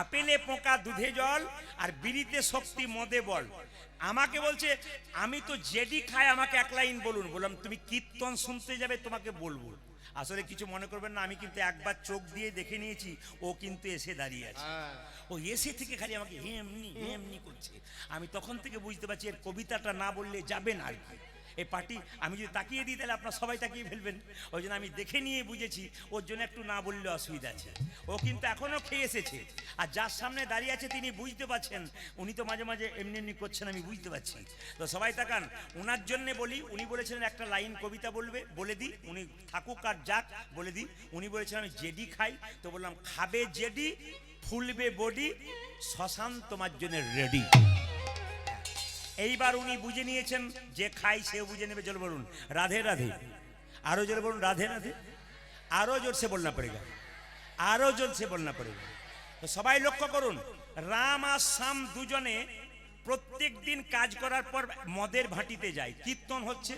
আপেলে পোকা দুধে জল, আর বিড়িতে শক্তি মদে বল। আমাকে বলছে আমি তো জেডি খাই, আমাকে এক লাইন বলুন। বললাম তুমি কীর্তন শুনতে যাবে, তোমাকে বলবো। আসলে কিছু মনে করবেন না, আমি কিন্তু একবার চোখ দিয়ে দেখে নিয়েছি, ও কিন্তু এসে দাঁড়িয়ে আছে। ও এসে থেকে খালি আমাকে এমনি এমনি করছে। আমি তখন থেকে বুঝতে পারছি এর কবিতাটা না বললে যাবে না আর কি। এই পার্টি আমি যদি তাকিয়ে দিই তাহলে আপনারা সবাই তাকিয়ে ফেলবেন। ওই জন্য আমি দেখে নিয়ে বুঝেছি ওর জন্য একটু না বললে অসুবিধা আছে। ও কিন্তু এখনো খেয়ে এসেছে, আর যার সামনে দাঁড়িয়ে আছে তিনি বুঝতে পারছেন, উনি তো মাঝে মাঝে এমনি এমনি করছেন, আমি বুঝতে পারছি। তো সবাই তাকান, ওনার জন্যে বলি। উনি বলেছিলেন একটা লাইন কবিতা বলবে, বলে দিই। উনি থাকুক আর যাক, বলে দিই। উনি বলেছিলেন আমি জেডি খাই, তো বললাম খাবে জেডি, ফুলবে বডি, শ্মশান তোমার জন্য রেডি। এইবার উনি বুঝে নিয়েছেন, যে খাই সেও বুঝে নেবে। জল বলুন রাধে রাধে, আরো জোরে বলুন রাধে রাধে, আরো জোর সে বলনা পড়েগা, আরো জোর সে বলনা পড়েগা। তো সবাই লক্ষ্য করুন, রাম আর শ্যাম দুজনে প্রত্যেক দিন কাজ করার পর মদের ভাটিতে যায়, কীর্তন হচ্ছে।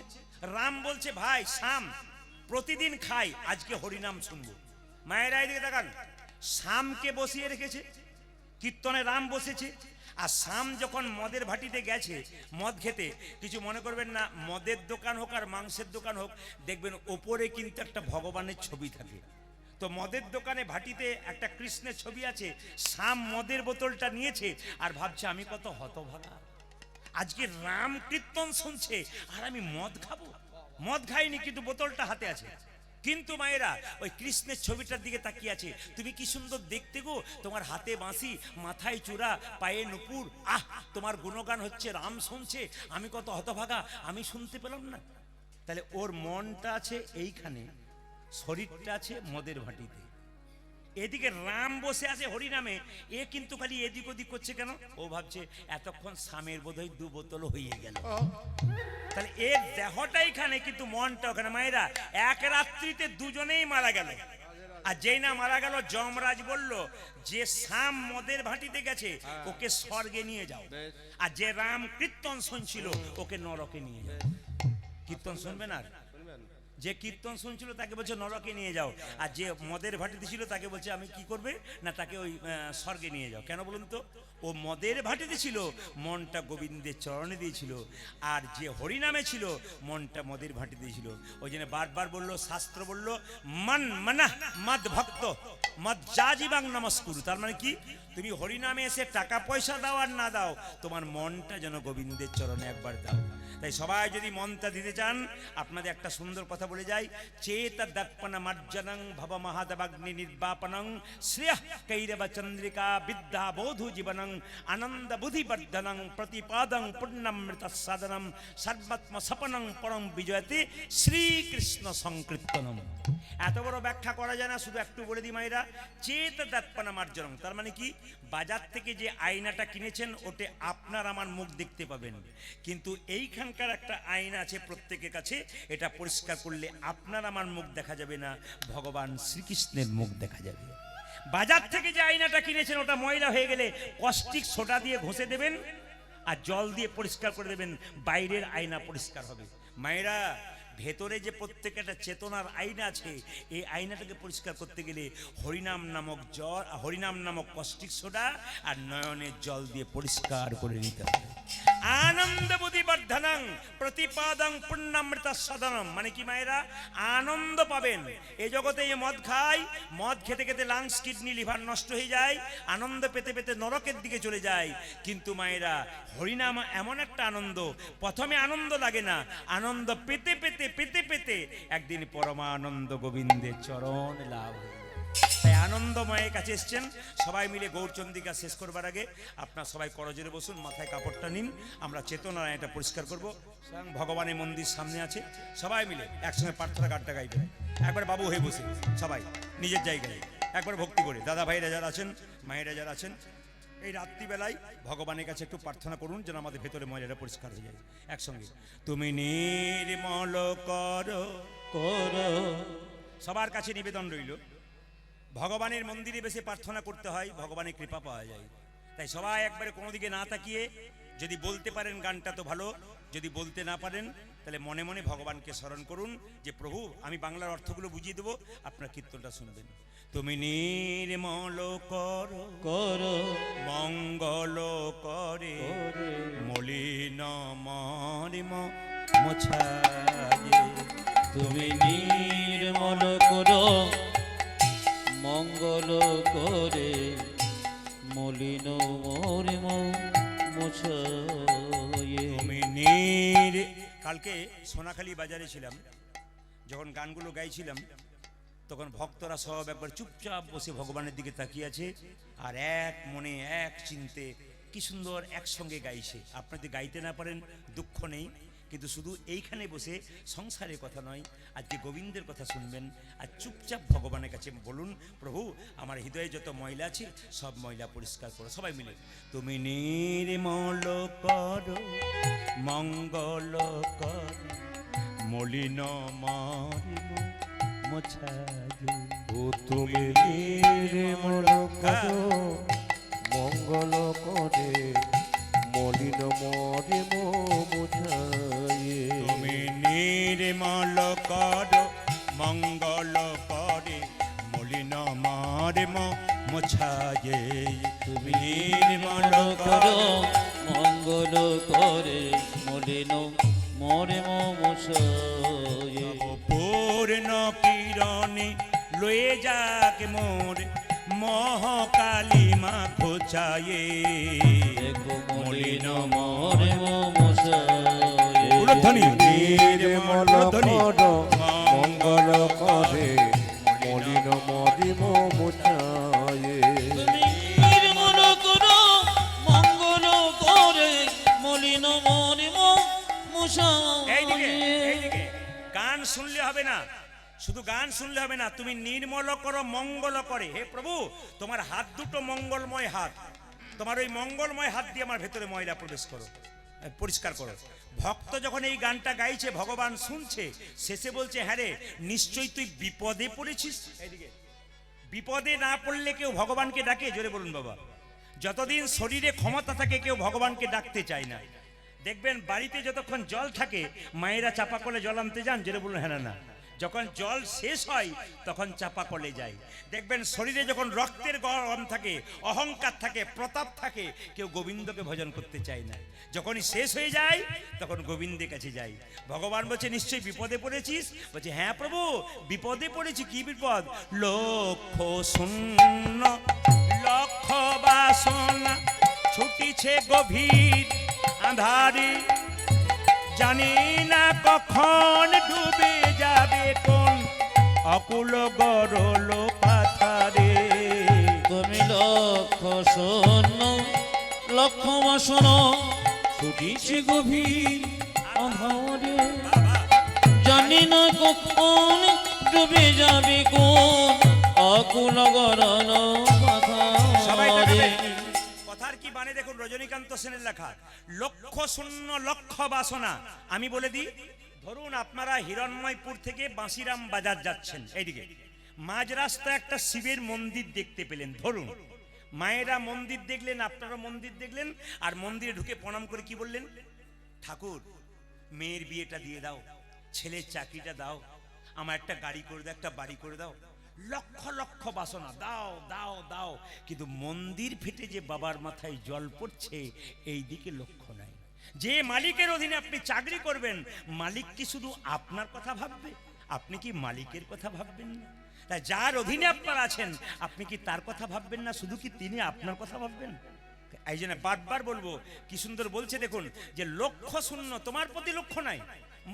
রাম বলছে ভাই শ্যাম প্রতিদিন খাই, আজকে হরিনাম শুনবো। মায়েরা এদিকে তাকান, শ্যামকে বসিয়ে রেখেছে, কীর্তনে রাম বসেছে। আর শ্যাম যখন মদের ভাটিতে গেছে মদ খেতে, কিছু মনে করবেন না, মদের দোকান হোক আর মাংসের দোকান হোক, দেখবেন ওপরে কিন্তু একটা ভগবানের ছবি থাকে। তো মদের দোকানে ভাটিতে একটা কৃষ্ণের ছবি আছে, শ্যাম মদের বোতলটা নিয়েছে আর ভাবছে আমি কত হতভাগা, আজকে রাম কীর্তন শুনছে আর আমি মদ খাবো। মদ খাইনি কিন্তু বোতলটা হাতে আছে। কিন্তু মায়েরা ওই কৃষ্ণের ছবিটার দিকে তাকিয়ে আছে, তুমি কি সুন্দর দেখতে গো, তোমার হাতে বাঁশি, মাথায় চূড়া, পায়ে নুপুর, আহ তোমার গুণগান হচ্ছে, রাম শুনছে, আমি কত হতভাগা, আমি শুনতে পেলাম না। তাহলে ওর মনটা আছে এইখানে, শরীরটা আছে মদের ভাটিতে। এদিকে রাম বসে আছে হরিনামে, এ কিন্তু খালি এদিক ওদিক করছে কেন? ও ভাবছে এতক্ষণ স্বামীর বোধহয় 2 বোতল হয়ে গেল। তাহলে এর দেহটা এখানে কিন্তু মনটা ওখানে। মায়েরা এক রাত্রিতে দুজনেই মারা গেল। আর যেই না মারা গেল, যমরাজ বলল যে শ্যাম মদের ভাটিতে গেছে ওকে স্বর্গে নিয়ে যাও, আর যে রাম কীর্তন শুনছিল ওকে নরকে নিয়ে যাও। কীর্তন শুনবেন, আর যে কীর্তন শুনছিল তাকে বলছে নরকে নিয়ে যাও, আর যে মদের ভাটিতে ছিল তাকে বলছে আমি কি করবে না, তাকে ওই স্বর্গে নিয়ে যাও। কেন বলুন তো? ও মদের ভাটিতে ছিল, মনটা গোবিন্দের চরণে দিয়েছিল, আর যে হরিনামে ছিল মনটা মদের ভাটিতে ছিল। ওই জন্য বারবার বললো, শাস্ত্র বললো মন মনা মদ ভক্ত মদ যাজিবাং নমস্কুরু। তার মানে কি, তুমি হরিনামে এসে টাকা পয়সা দাও আর না দাও, তোমার মনটা যেন গোবিন্দের চরণে একবার দাও। তাই সবাই যদি মনটা দিতে চান, আপনাদের একটা সুন্দর কথা বলে যাই, চেত দর্পণ মার্জনং ভব মহাদেবাগ্নি নির্বাপনং শ্রেয় কৈরব চন্দ্রিকা বিদ্যা বোধু জীবনং আনন্দ বুদ্ধি বর্ধনং প্রতিপাদং পুণ্যমৃত সাধনম সর্বাত্ম সপনং পরম বিজয়তে শ্রীকৃষ্ণ সংকীর্তনম। এত বড় ব্যাখ্যা করা যায় না, শুধু একটু বলে দিই মায়েরা, চেত দর্পণ মার্জনং তার মানে কি, বাজার থেকে যে আয়নাটা কিনেছেন ওতে আপনার আমার মুখ দেখতে পাবেন, কিন্তু এইখানকার একটা আয়না আছে প্রত্যেকের কাছে, এটা পরিষ্কার করলে আপনার আমার মুখ দেখা যাবে না, ভগবান শ্রীকৃষ্ণের মুখ দেখা যাবে। বাজার থেকে যে আয়নাটা কিনেছেন ওটা ময়লা হয়ে গেলে কস্টিক সোডা দিয়ে ঘষে দেবেন আর জল দিয়ে পরিষ্কার করে দেবেন, বাইরের আয়না পরিষ্কার হবে। মায়েরা, ভেতরে যে প্রত্যেকটা চেতনার আয়না আছে, এই আয়নাটাকে পরিষ্কার করতে গেলে হরিনাম নামক জল, হরিনাম নামক কস্টিক সোডা আর নয়নের জল দিয়ে পরিষ্কার করে নিতে হবে। আনন্দ বুদ্ধি বর্ধনং প্রতিপাদং পুণ্যমৃত সাধনম, মানে কি মায়েরা, আনন্দ পাবেন। এই জগতে এই মদ খাই, মদ খেতে খেতে লাংস, কিডনি, লিভার নষ্ট হয়ে যায়, আনন্দ পেতে পেতে নরকের দিকে চলে যায়। কিন্তু মায়েরা, হরিনাম এমন একটা আনন্দ, প্রথমে আনন্দ লাগে না, আনন্দ পেতে পেতে পেতে পেতে একদিন পরমানন্দ গোবিন্দের চরণ লাভ হয়ে যায়। তাই আনন্দময়ের কাছে এসছেন, সবাই মিলে গৌরচন্দ্রিকা শেষ করবার আগে আপনার সবাই করজোরে বসুন, মাথায় কাপড়টা নিন, আমরা চেতনার এটা পরিষ্কার করবো। ভগবানের মন্দির সামনে আছে, সবাই মিলে একসঙ্গে প্রার্থনা গানটা গাইবেন। একবার বাবু হয়ে বসে সবাই নিজের জায়গায় একবার ভক্তি করে, দাদা ভাইরা যারা আছেন, মায়েরা যারা আছেন, এই রাত্রিবেলায় ভগবানের কাছে একটু প্রার্থনা করুন যেন আমাদের ভেতরে ময়লাটা পরিষ্কার হয়ে যায়। একসঙ্গে তুমি নির্মল করো করো। সবার কাছে নিবেদন রইল, ভগবানের মন্দিরে বসে প্রার্থনা করতে হয়, ভগবানের কৃপা পাওয়া যায়। তাই সবাই একবারে কোনো দিকে না তাকিয়ে, যদি বলতে পারেন গানটা তো ভালো, যদি বলতে না পারেন তাহলে মনে মনে ভগবানকে স্মরণ করুন যে প্রভু আমি বাংলার অর্থগুলো বুঝিয়ে দেবো, আপনার কীর্তনটা শুনবেন। তুমি নির্মল করো করো মঙ্গল করে মলিন মরিম মোছায়ে। তুমি নির্মল করো মঙ্গল করে মলিন মরিম মোছায়ে। তুমি কালকে সোনাখালী বাজারে ছিলাম, যখন গানগুলো গাইছিলাম তখন ভক্তরা সব একবার চুপচাপ বসে ভগবানের দিকে তাকিয়ে আছে আর এক মনে এক চিন্তে কি সুন্দর একসঙ্গে গাইছে। আপনি যদি গাইতে না পারেন দুঃখ নেই, কিন্তু শুধু এইখানে বসে সংসারের কথা নয়, আজকে গোবিন্দের কথা শুনবেন আর চুপচাপ ভগবানের কাছে বলুন প্রভু আমার হৃদয়ে যত ময়লা আছে সব ময়লা পরিষ্কার করো। সবাই মিলে তুমি নির্মল করো মঙ্গল করো মলিন মরিম মোছায়ে। ও তুমি নির্মল করো মঙ্গল করে মলিন মরিম মোছায়ে। তুমি নির্মল করো মঙ্গল করে মলিন মরিম মোছায়ে। তুমি নির্মল করো করো মঙ্গল করে মলিন মরিম মোছায়ে। পূর্ণ কিরণে লয়ে যাক মোর মহাকালী মা খোঁচায়ে। দেখো মলিন মরিম মোছায়ে। উলধ্বনি নির্মল করো মঙ্গল করে মলিন মরিম মোছায়ে। তুমি নির্মল করো মঙ্গল করে মলিন মরিম এইদিকে মোছায়ে। এইদিকে গান শুনলে হবে না, শুধু গান শুনলে হবে না, তুমি নির্মল করো মঙ্গল করে। হে প্রভু তোমার হাত দুটো মঙ্গলময় হাত, তোমার ওই মঙ্গলময় হাত দিয়ে আমার ভেতরে ময়লা প্রবেশ করো, পরিষ্কার করো। ভক্ত যখন এই গানটা গাইছে ভগবান শুনছে, শেষে বলছে হ্যাঁ রে নিশ্চয়ই তুই বিপদে পড়েছিস। এইদিকে বিপদে না পড়লে কেউ ভগবানকে ডাকে? জোরে বলুন বাবা। যতদিন শরীরে ক্ষমতা থাকে কেউ ভগবানকে ডাকতে চায় না। দেখবেন বাড়িতে যতক্ষণ জল থাকে মায়েরা চাপা কলে জল আনতে যান, জোরে বলুন হ্যাঁ না। যখন জল শেষ হয় তখন চাপা কলে যায়। দেখবেন শরীরে যখন রক্তের গরম থাকে, অহংকার থাকে, প্রতাপ থাকে, কেউ গোবিন্দকে ভজন করতে চায় না। যখনই শেষ হয়ে যায় তখন গোবিন্দের কাছে যাই। ভগবান বলছে নিশ্চয়ই বিপদে পড়েছিস? বলছে হ্যাঁ প্রভু বিপদে পড়েছি। কি বিপদ? লক্ষ শূন্য লক্ষ বাসনা ছুটিছে গভীর আঁধারে, জানি না কখন ডুবে যাবে কোন অকুল গরল পাথারে। তুমি লক্ষ শূন্য লক্ষ বাসন ছুটিছে গভীর অন্ধকারে, জানি না কখন ডুবে যাবে কোন অকুল গরল পাথারে। কথার কি মানে দেখুন, রজনীকান্ত সেনের লেখা লক্ষ শূন্য লক্ষ বাসনা। আমি বলে দিই, ধরুন আপনারা হিরণ্ময়পুর থেকে বাঁশিরাম বাজার যাচ্ছেন, এইদিকে মাঝ রাস্তায় একটা শিবের মন্দির দেখতে পেলেন। ধরুন মায়েরা মন্দির দেখলেন, আপনারা মন্দির দেখলেন, আর মন্দিরে ঢুকে প্রণাম করে কি বললেন? ঠাকুর মেয়ের বিয়েটা দিয়ে দাও, ছেলের চাকরিটা দাও, আমার একটা গাড়ি করে দাও, একটা বাড়ি করে দাও। লক্ষ লক্ষ বাসনা দাও দাও দাও, কিন্তু মন্দির ফেটে যে বাবার মাথায় জল পড়ছে এই দিকে লক্ষ্য নাই। যে মালিকের অধীনে আপনি চাকরি করবেন, মালিক কি শুধু আপনার কথা ভাববে? আপনি কি মালিকের কথা ভাববেন না? তাই যার অধীনে আপনারা আছেন আপনি কি তার কথা ভাববেন না, শুধু কি তিনি আপনার কথা ভাববেন? এই জন্য বারবার বলবো, কি সুন্দর বলছে দেখুন, যে লক্ষ্য শূন্য, তোমার প্রতি লক্ষ্য নাই।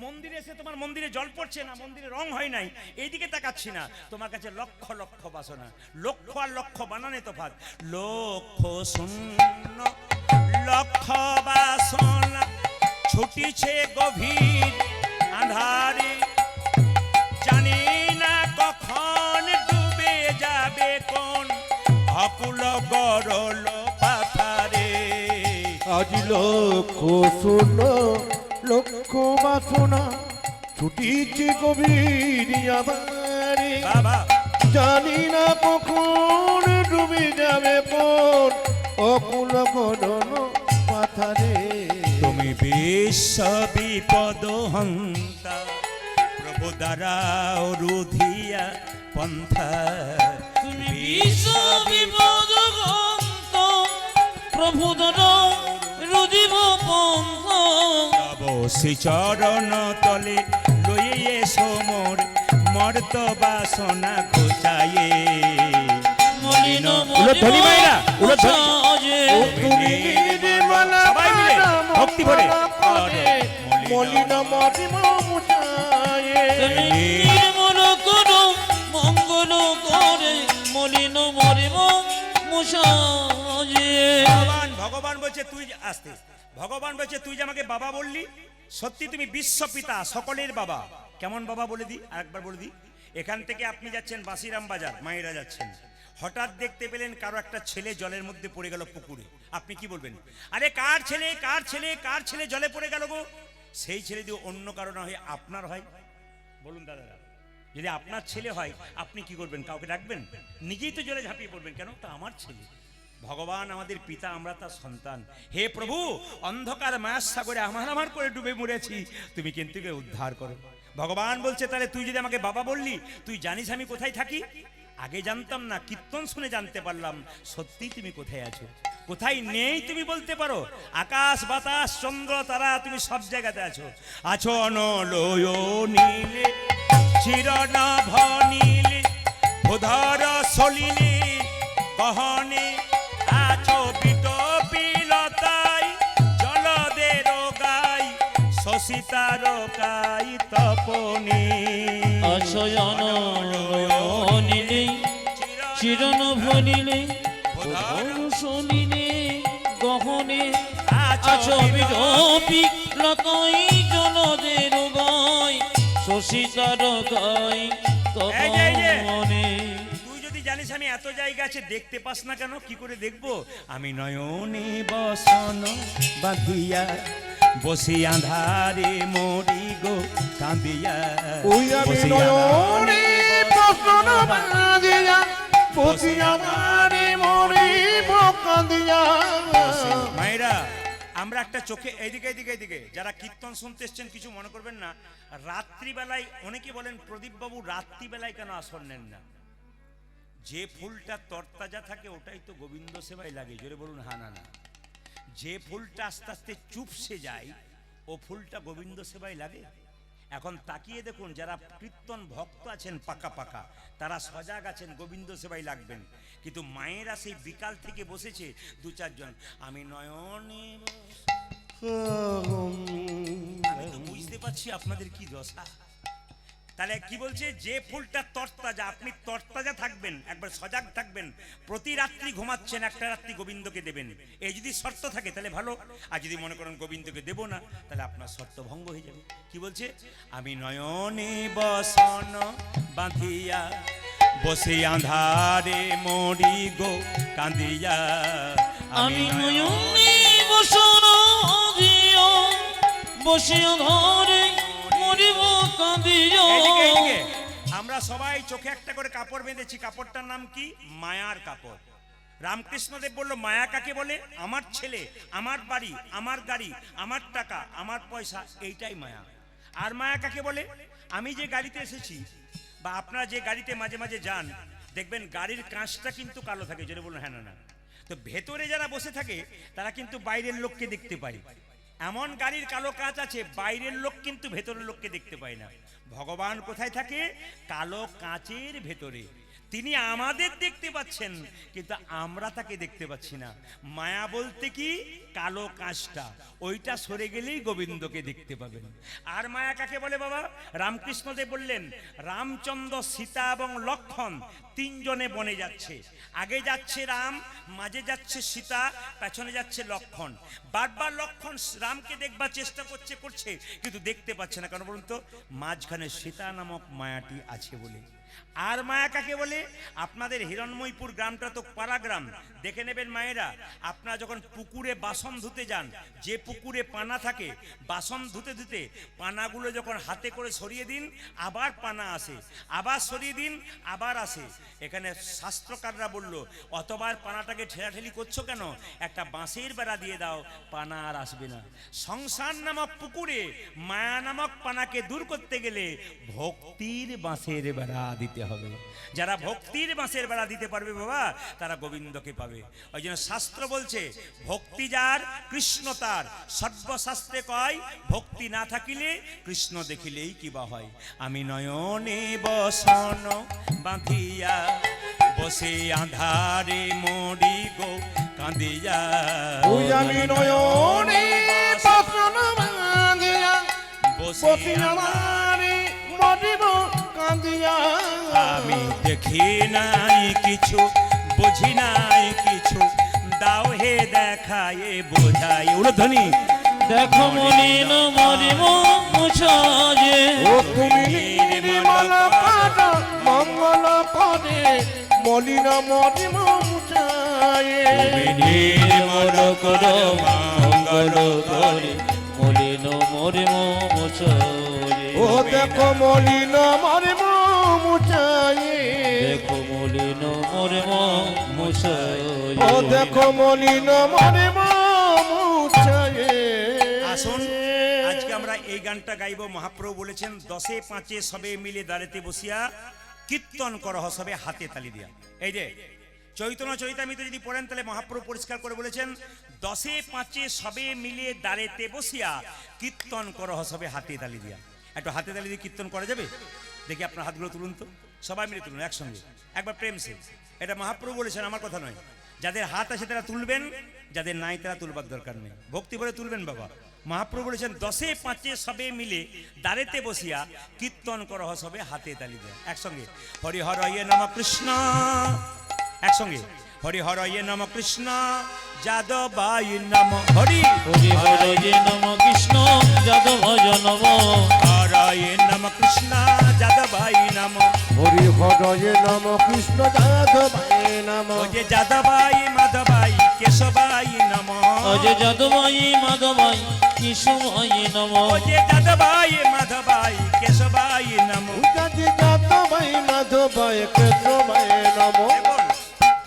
মন্দিরে এসে তোমার মন্দিরে জল পড়ছে না, মন্দিরে রং হয় নাই, এইদিকে তাকাচ্ছি না, তোমার কাছে লক্ষ লক্ষ বাসনা। লক্ষ আর লক্ষ বানানে তফাৎ। লক্ষ শূন্য লক্ষ বাসনা ছুটিছে গভীর আঁধারে, জানি না কখন ডুবে যাবে কোন অকুল গরল পাথারে। আজ লক্ষ শূন্য লক্ষ বাসনা ছুটিছে গভীর আঁধারে, বাবা জানি না কখন ডুবে যাবে কোন অকুল গরল পাথারে। তুমি বিশ্ব বিপদ হন্তা প্রভু দ্বারা রুধিয়া পন্থা তুমি বিশ্ব বিপদ গ্রন্থ প্রভু দর রুদিব পন্থ তব শ্রীচরণ তলে লইয়ে সমর মর্ত বাসনা ঘোচায়ে মলিন উলধ্বনি মায়েরা, উলধ্বনি। সাজে তুমি নির্মলা সবাই মিলে ভক্তি ভরে। মলিন মতিম মুছায়ে তুমি নির্মল করো মঙ্গল করে মলিন মরিম মুসাজে ভগবান বলছে তুই আসতে ভগবান বলছে তুই যে আমাকে বাবা বললি, সত্যি তুমি বিশ্বপিতা সকলের বাবা। কেমন বাবা বলে দি, আরেকবার বলে দি। এখান থেকে আপনি যাচ্ছেন বাসিরাম বাজার, মায়েরা যাচ্ছেন, হঠাৎ দেখতে পেলেন কারো একটা ছেলে জলের মধ্যে পড়ে গেল পুকুরে, আপনি কি বলবেন? আরে কার ছেলে, কার ছেলে, কার ছেলে জলে পড়ে গেল গো? সেই ছেলে যদি অন্য কারো না হয় আপনার হয়, বলুন দাদারা, যদি আপনার ছেলে হয় আপনি কি করবেন? কাউকে ডাকবেন? নিজেই তো জলে ঝাঁপিয়ে পড়বেন, কেন? তা আমার ছেলে। ভগবান আমাদের পিতা, আমরা তার সন্তান। হে প্রভু, অন্ধকার মায়ার সাগরে আমার করে ডুবে মরেছি, তুমি কিন্তু কে উদ্ধার করো। ভগবান বলছে তাহলে তুই যদি আমাকে বাবা বললি, তুই জানিস আমি কোথায় থাকি? আগে জানতাম না, কীর্তন শুনে জানতে পারলাম সত্যি তুমি কোথায় আছো। কোথায় নেই তুমি বলতে পারো? আকাশ বাতাস চন্দ্র তারা তুমি সব জায়গাতে আছো। আছো অনলয় নীলে চিরনভ নীলে উধর সলিলে গহনে আছো বিটপিলতাই জলদের গাই শশিতার কাই তপনে অশয়ন নীলে চিরন ভনিলে শনিলে গহনে আছো বিরপি লতাই জনদের গাই শশিতার গাই তপনে। তুই যদি জানিস আমি এত জায়গা আছে দেখতে পাস না কেন? কি করে দেখবো? আমি নয়নে বসন বাঁধিয়া বসি আঁধারে মরি গো কাঁদিয়া ওই আমি বসি নয়নে বসন আঁধারে বাঁধিয়া বসি আমারে মরিব কাঁদিয়া। মায়েরা, আমরা একটা চোখে এইদিকে এইদিকে এইদিকে যারা কীর্তন শুনতে এসছেন কিছু মনে করবেন না। রাত্রিবেলায় অনেকে বলেন প্রদীপ বাবু রাত্রিবেলায় কেন আসর নেন না? যে ফুলটা তরতাজা থাকে ওটাই তো গোবিন্দ সেবায় লাগে, জোরে বলুন হা না না। যে ফুলটা আস্তে আস্তে চুপসে যায় ও ফুলটা গোবিন্দ সেবায় লাগে। এখন তাকিয়ে দেখুন, যারা কীর্তন ভক্ত আছেন পাকা পাকা, তারা সজাগ আছেন গোবিন্দ সেবায় লাগবেন। কিন্তু মায়েরা সেই বিকাল থেকে বসেছে দু চারজন, আমি নয়নে আমি তো বুঝতে পারছি আপনাদের কি দশা। তাহলে কি বলছে? যে ফুলটা তরতাজা, আপনি তরতাজা থাকবেন, একবার সজাগ থাকবেন, প্রতি রাত্রি ঘুমাচ্ছেন, একটা রাত্রি গোবিন্দকে দেবেন। এই যদি শর্ত থাকে তাহলে ভালো, আর যদি মনে করেন গোবিন্দকে দেব না তাহলে আপনার শর্ত ভঙ্গ হয়ে যাবে। কি বলছে? আমি নয়নে বসন বাঁধিয়া বসে আঁধারে মরি গো কাঁদিয়া আমি নয়নে বসন বাঁধিয়া বসে আঁধারে মরিব কাঁদিয়া। এইদিকে, এইদিকে। আমরা সবাই চোখে একটা করে কাপড় বেঁধেছি, কাপড়টার নাম কি? মায়ার কাপড়। রামকৃষ্ণদেব বলল মায়া কাকে বলে? আমার ছেলে, আমার বাড়ি, আমার গাড়ি, আমার টাকা, আমার পয়সা, এইটাই মায়া। আর মায়া কাকে বলে? আমি যে গাড়িতে এসেছি বা আপনারা যে গাড়িতে মাঝে মাঝে যান, দেখবেন গাড়ির কাঁচটা কিন্তু কালো থাকে, যেটা বলুন হ্যাঁ না না। তো ভেতরে যারা বসে থাকে তারা কিন্তু বাইরের লোককে দেখতে পায়। এমন গাড়ির কালো কাঁচ আছে, বাইরের লোক কিন্তু ভেতরের লোককে দেখতে পায় না। ভগবান কোথায় থাকে? কালো কাঁচের ভেতরে। তিনি আমাদের দেখতে পাচ্ছেন কিন্তু আমরা তাকে দেখতে পাচ্ছি না। মায়া বলতে কি? কালো কাঁচটা, ওইটা সরে গেলেই গোবিন্দকে দেখতে পাবেন। আর মায়া কাকে বলে বাবা? রামকৃষ্ণদেব বললেন রামচন্দ্র, সীতা এবং লক্ষ্মণ তিনজনে বনে যাচ্ছে। আগে যাচ্ছে রাম, মাঝে যাচ্ছে সীতা, পেছনে যাচ্ছে লক্ষ্মণ। বারবার লক্ষ্মণ রামকে দেখবার চেষ্টা করছে কিন্তু দেখতে পাচ্ছে না। কেন বলুন তো? মাঝখানে সীতা নামক মায়াটি আছে বলে। আর মায়া কাকে বলে? আপনাদের হিরণময়পুর গ্রামটা তো পাড়া গ্রাম, দেখে নেবেন মায়েরা। আপনারা যখন পুকুরে বাসন ধুতে যান, যে পুকুরে পানা থাকে, বাসন ধুতে ধুতে পানাগুলো যখন হাতে করে সরিয়ে দিন, আবার পানা আসে, আবার সরিয়ে দিন, আবার আসে। এখানে শাস্ত্রকাররা বলল, অতবার পানাটাকে ঠেলাঠেলি করছো কেন? একটা বাঁশের বেড়া দিয়ে দাও, পানা আর আসবে না। সংসার নামক পুকুরে মায়া নামক পানাকে দূর করতে গেলে ভক্তির বাঁশের বেড়া দিতে হবে। যারা ভক্তির বাঁশের বেড়া দিতে পারবে বাবা, তারা গোবিন্দকে পাবে। ওই জন্য শাস্ত্র বলছে, ভক্তি যার কৃষ্ণ তার। সর্বশাস্ত্রে কয়, ভক্তি না থাকিলে কৃষ্ণ দেখিলেই কিবা হয়। আমি নয়নে বসন বাঁধিয়া বসে আধারে মরি গো কাঁদিয়া। ওই আমি নয়নে বসন বাঁধিয়া বসি আমারে মরিব কাঁদিয়া। আমি দেখি নাই কিছু, বুঝি নাই কিছু, দাও হে দেখায় বোঝাই। উলধ্বনি। দেখো মলিন মরিব মুছায়ে, ও তুমি নির্মল পাদ মঙ্গল পদে মলিন মরিব মুছায়ে। নির্মল কর মঙ্গল করে মলিন মরিব মুছায়ে। ও দেখো মলিন মরিব মুছায়ে। দেখো মলিন মরিব মুছায়ে। ও দেখো মলিন মরিব মুছায়ে। আসুন আজকে আমরা এই গানটা গাইব। মহাপ্রভু বলেছেন, 10-5 সবে মিলে দাঁড়াতে বসিয়া কীর্তন করহ সবে হাতে তালি দিয়া। এই যে চৈতন্য চরিতামৃত যদি পড়েন, তাহলে মহাপ্রভু পরিষ্কার করে বলেছেন, 10-5 সবে মিলে দাঁড়াতে বসিয়া কীর্তন করহ সবে হাতে তালি দিয়া। একটু হাতে তালি দিয়ে কীর্তন করা যাবে? দেখি আপনার হাতগুলো তুলুন তো, সবাই মিলে তুলুন একসঙ্গে, একবার প্রেম সে। এটা মহাপ্রভু বলেছেন, আমার কথা নয়। যাদের হাত আছে তারা তুলবেন, যাদের নাই তারা তুলবার দরকার নেই, ভক্তি করে তুলবেন বাবা। মহাপ্রভু বলেছেন, 10-5 সবে মিলে দাঁড়াতে বসিয়া কীর্তন করহ সবে হাতে তালি দেয়। একসঙ্গে হরি হর ইয়ে নম কৃষ্ণ, একসঙ্গে হরি হর ইয়ে নম কৃষ্ণ যাদবাই নম। হরি হরি হরে নম কৃষ্ণ যাদবায় নম। হর ইয়ে নম কৃষ্ণ যাদবাই নম। হরি হরয়ে নম কৃষ্ণ যাদবায় নম। ও যে যাদবাই মাধবাই কেশবাই নম। অজয় যাদবাই মাধবাই কেশবায় নম। ও যে যাদবাই মাধবাই কেশবাই নম। উজাজি যাদবায় মাধবায় কেশবায় নম। দেখুন,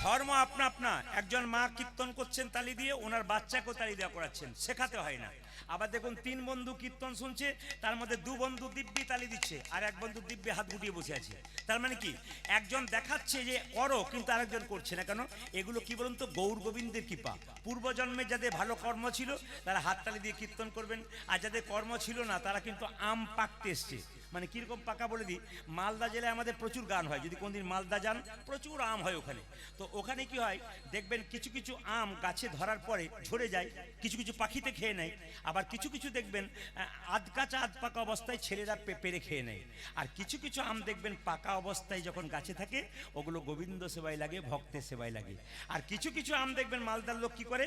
ধর্ম আপনা আপনা। একজন মা কীর্তন করছেন তালি দিয়ে, ওনার বাচ্চাকেও তালি দেওয়া করাচ্ছেন, শেখাতে হয় না। আবার দেখুন, 3 বন্ধু কীর্তন শুনছে, তার মধ্যে 2 বন্ধু দিব্যি তালি দিচ্ছে, আর 1 বন্ধু দিব্যি হাত গুটিয়ে বসে আছে। তার মানে কি, একজন দেখাচ্ছে যে করো, কিন্তু আরেকজন করছে না কেন? এগুলো কি বলুন তো, গৌর গোবিন্দের কৃপা। পূর্বজন্মে যাদের ভালো কর্ম ছিল তারা হাততালি দিয়ে কীর্তন করবেন, আর যাদের কর্ম ছিল না তারা কিন্তু আম পাকতে এসছে। মানে কিরকম পাকা বলে দিই, মালদা জেলায় আমাদের প্রচুর গান হয়, যদি কোনদিন মালদা যান প্রচুর আম হয় ওখানে। তো ওখানে কি হয় দেখবেন, কিছু কিছু আম গাছে ধরার পরে ঝরে যায়, কিছু কিছু পাখিতে খেয়ে নেয়, আবার কিছু কিছু দেখবেন আধ কাঁচা আধ পাকা অবস্থায় ছেলেরা পেরে খেয়ে নেয়। আর কিছু কিছু আম দেখবেন পাকা অবস্থায় যখন গাছে থাকে, ওগুলো গোবিন্দ সেবায় লাগে, ভক্তের সেবায় লাগে। আর কিছু কিছু আম দেখবেন মালদার লোক কি করে,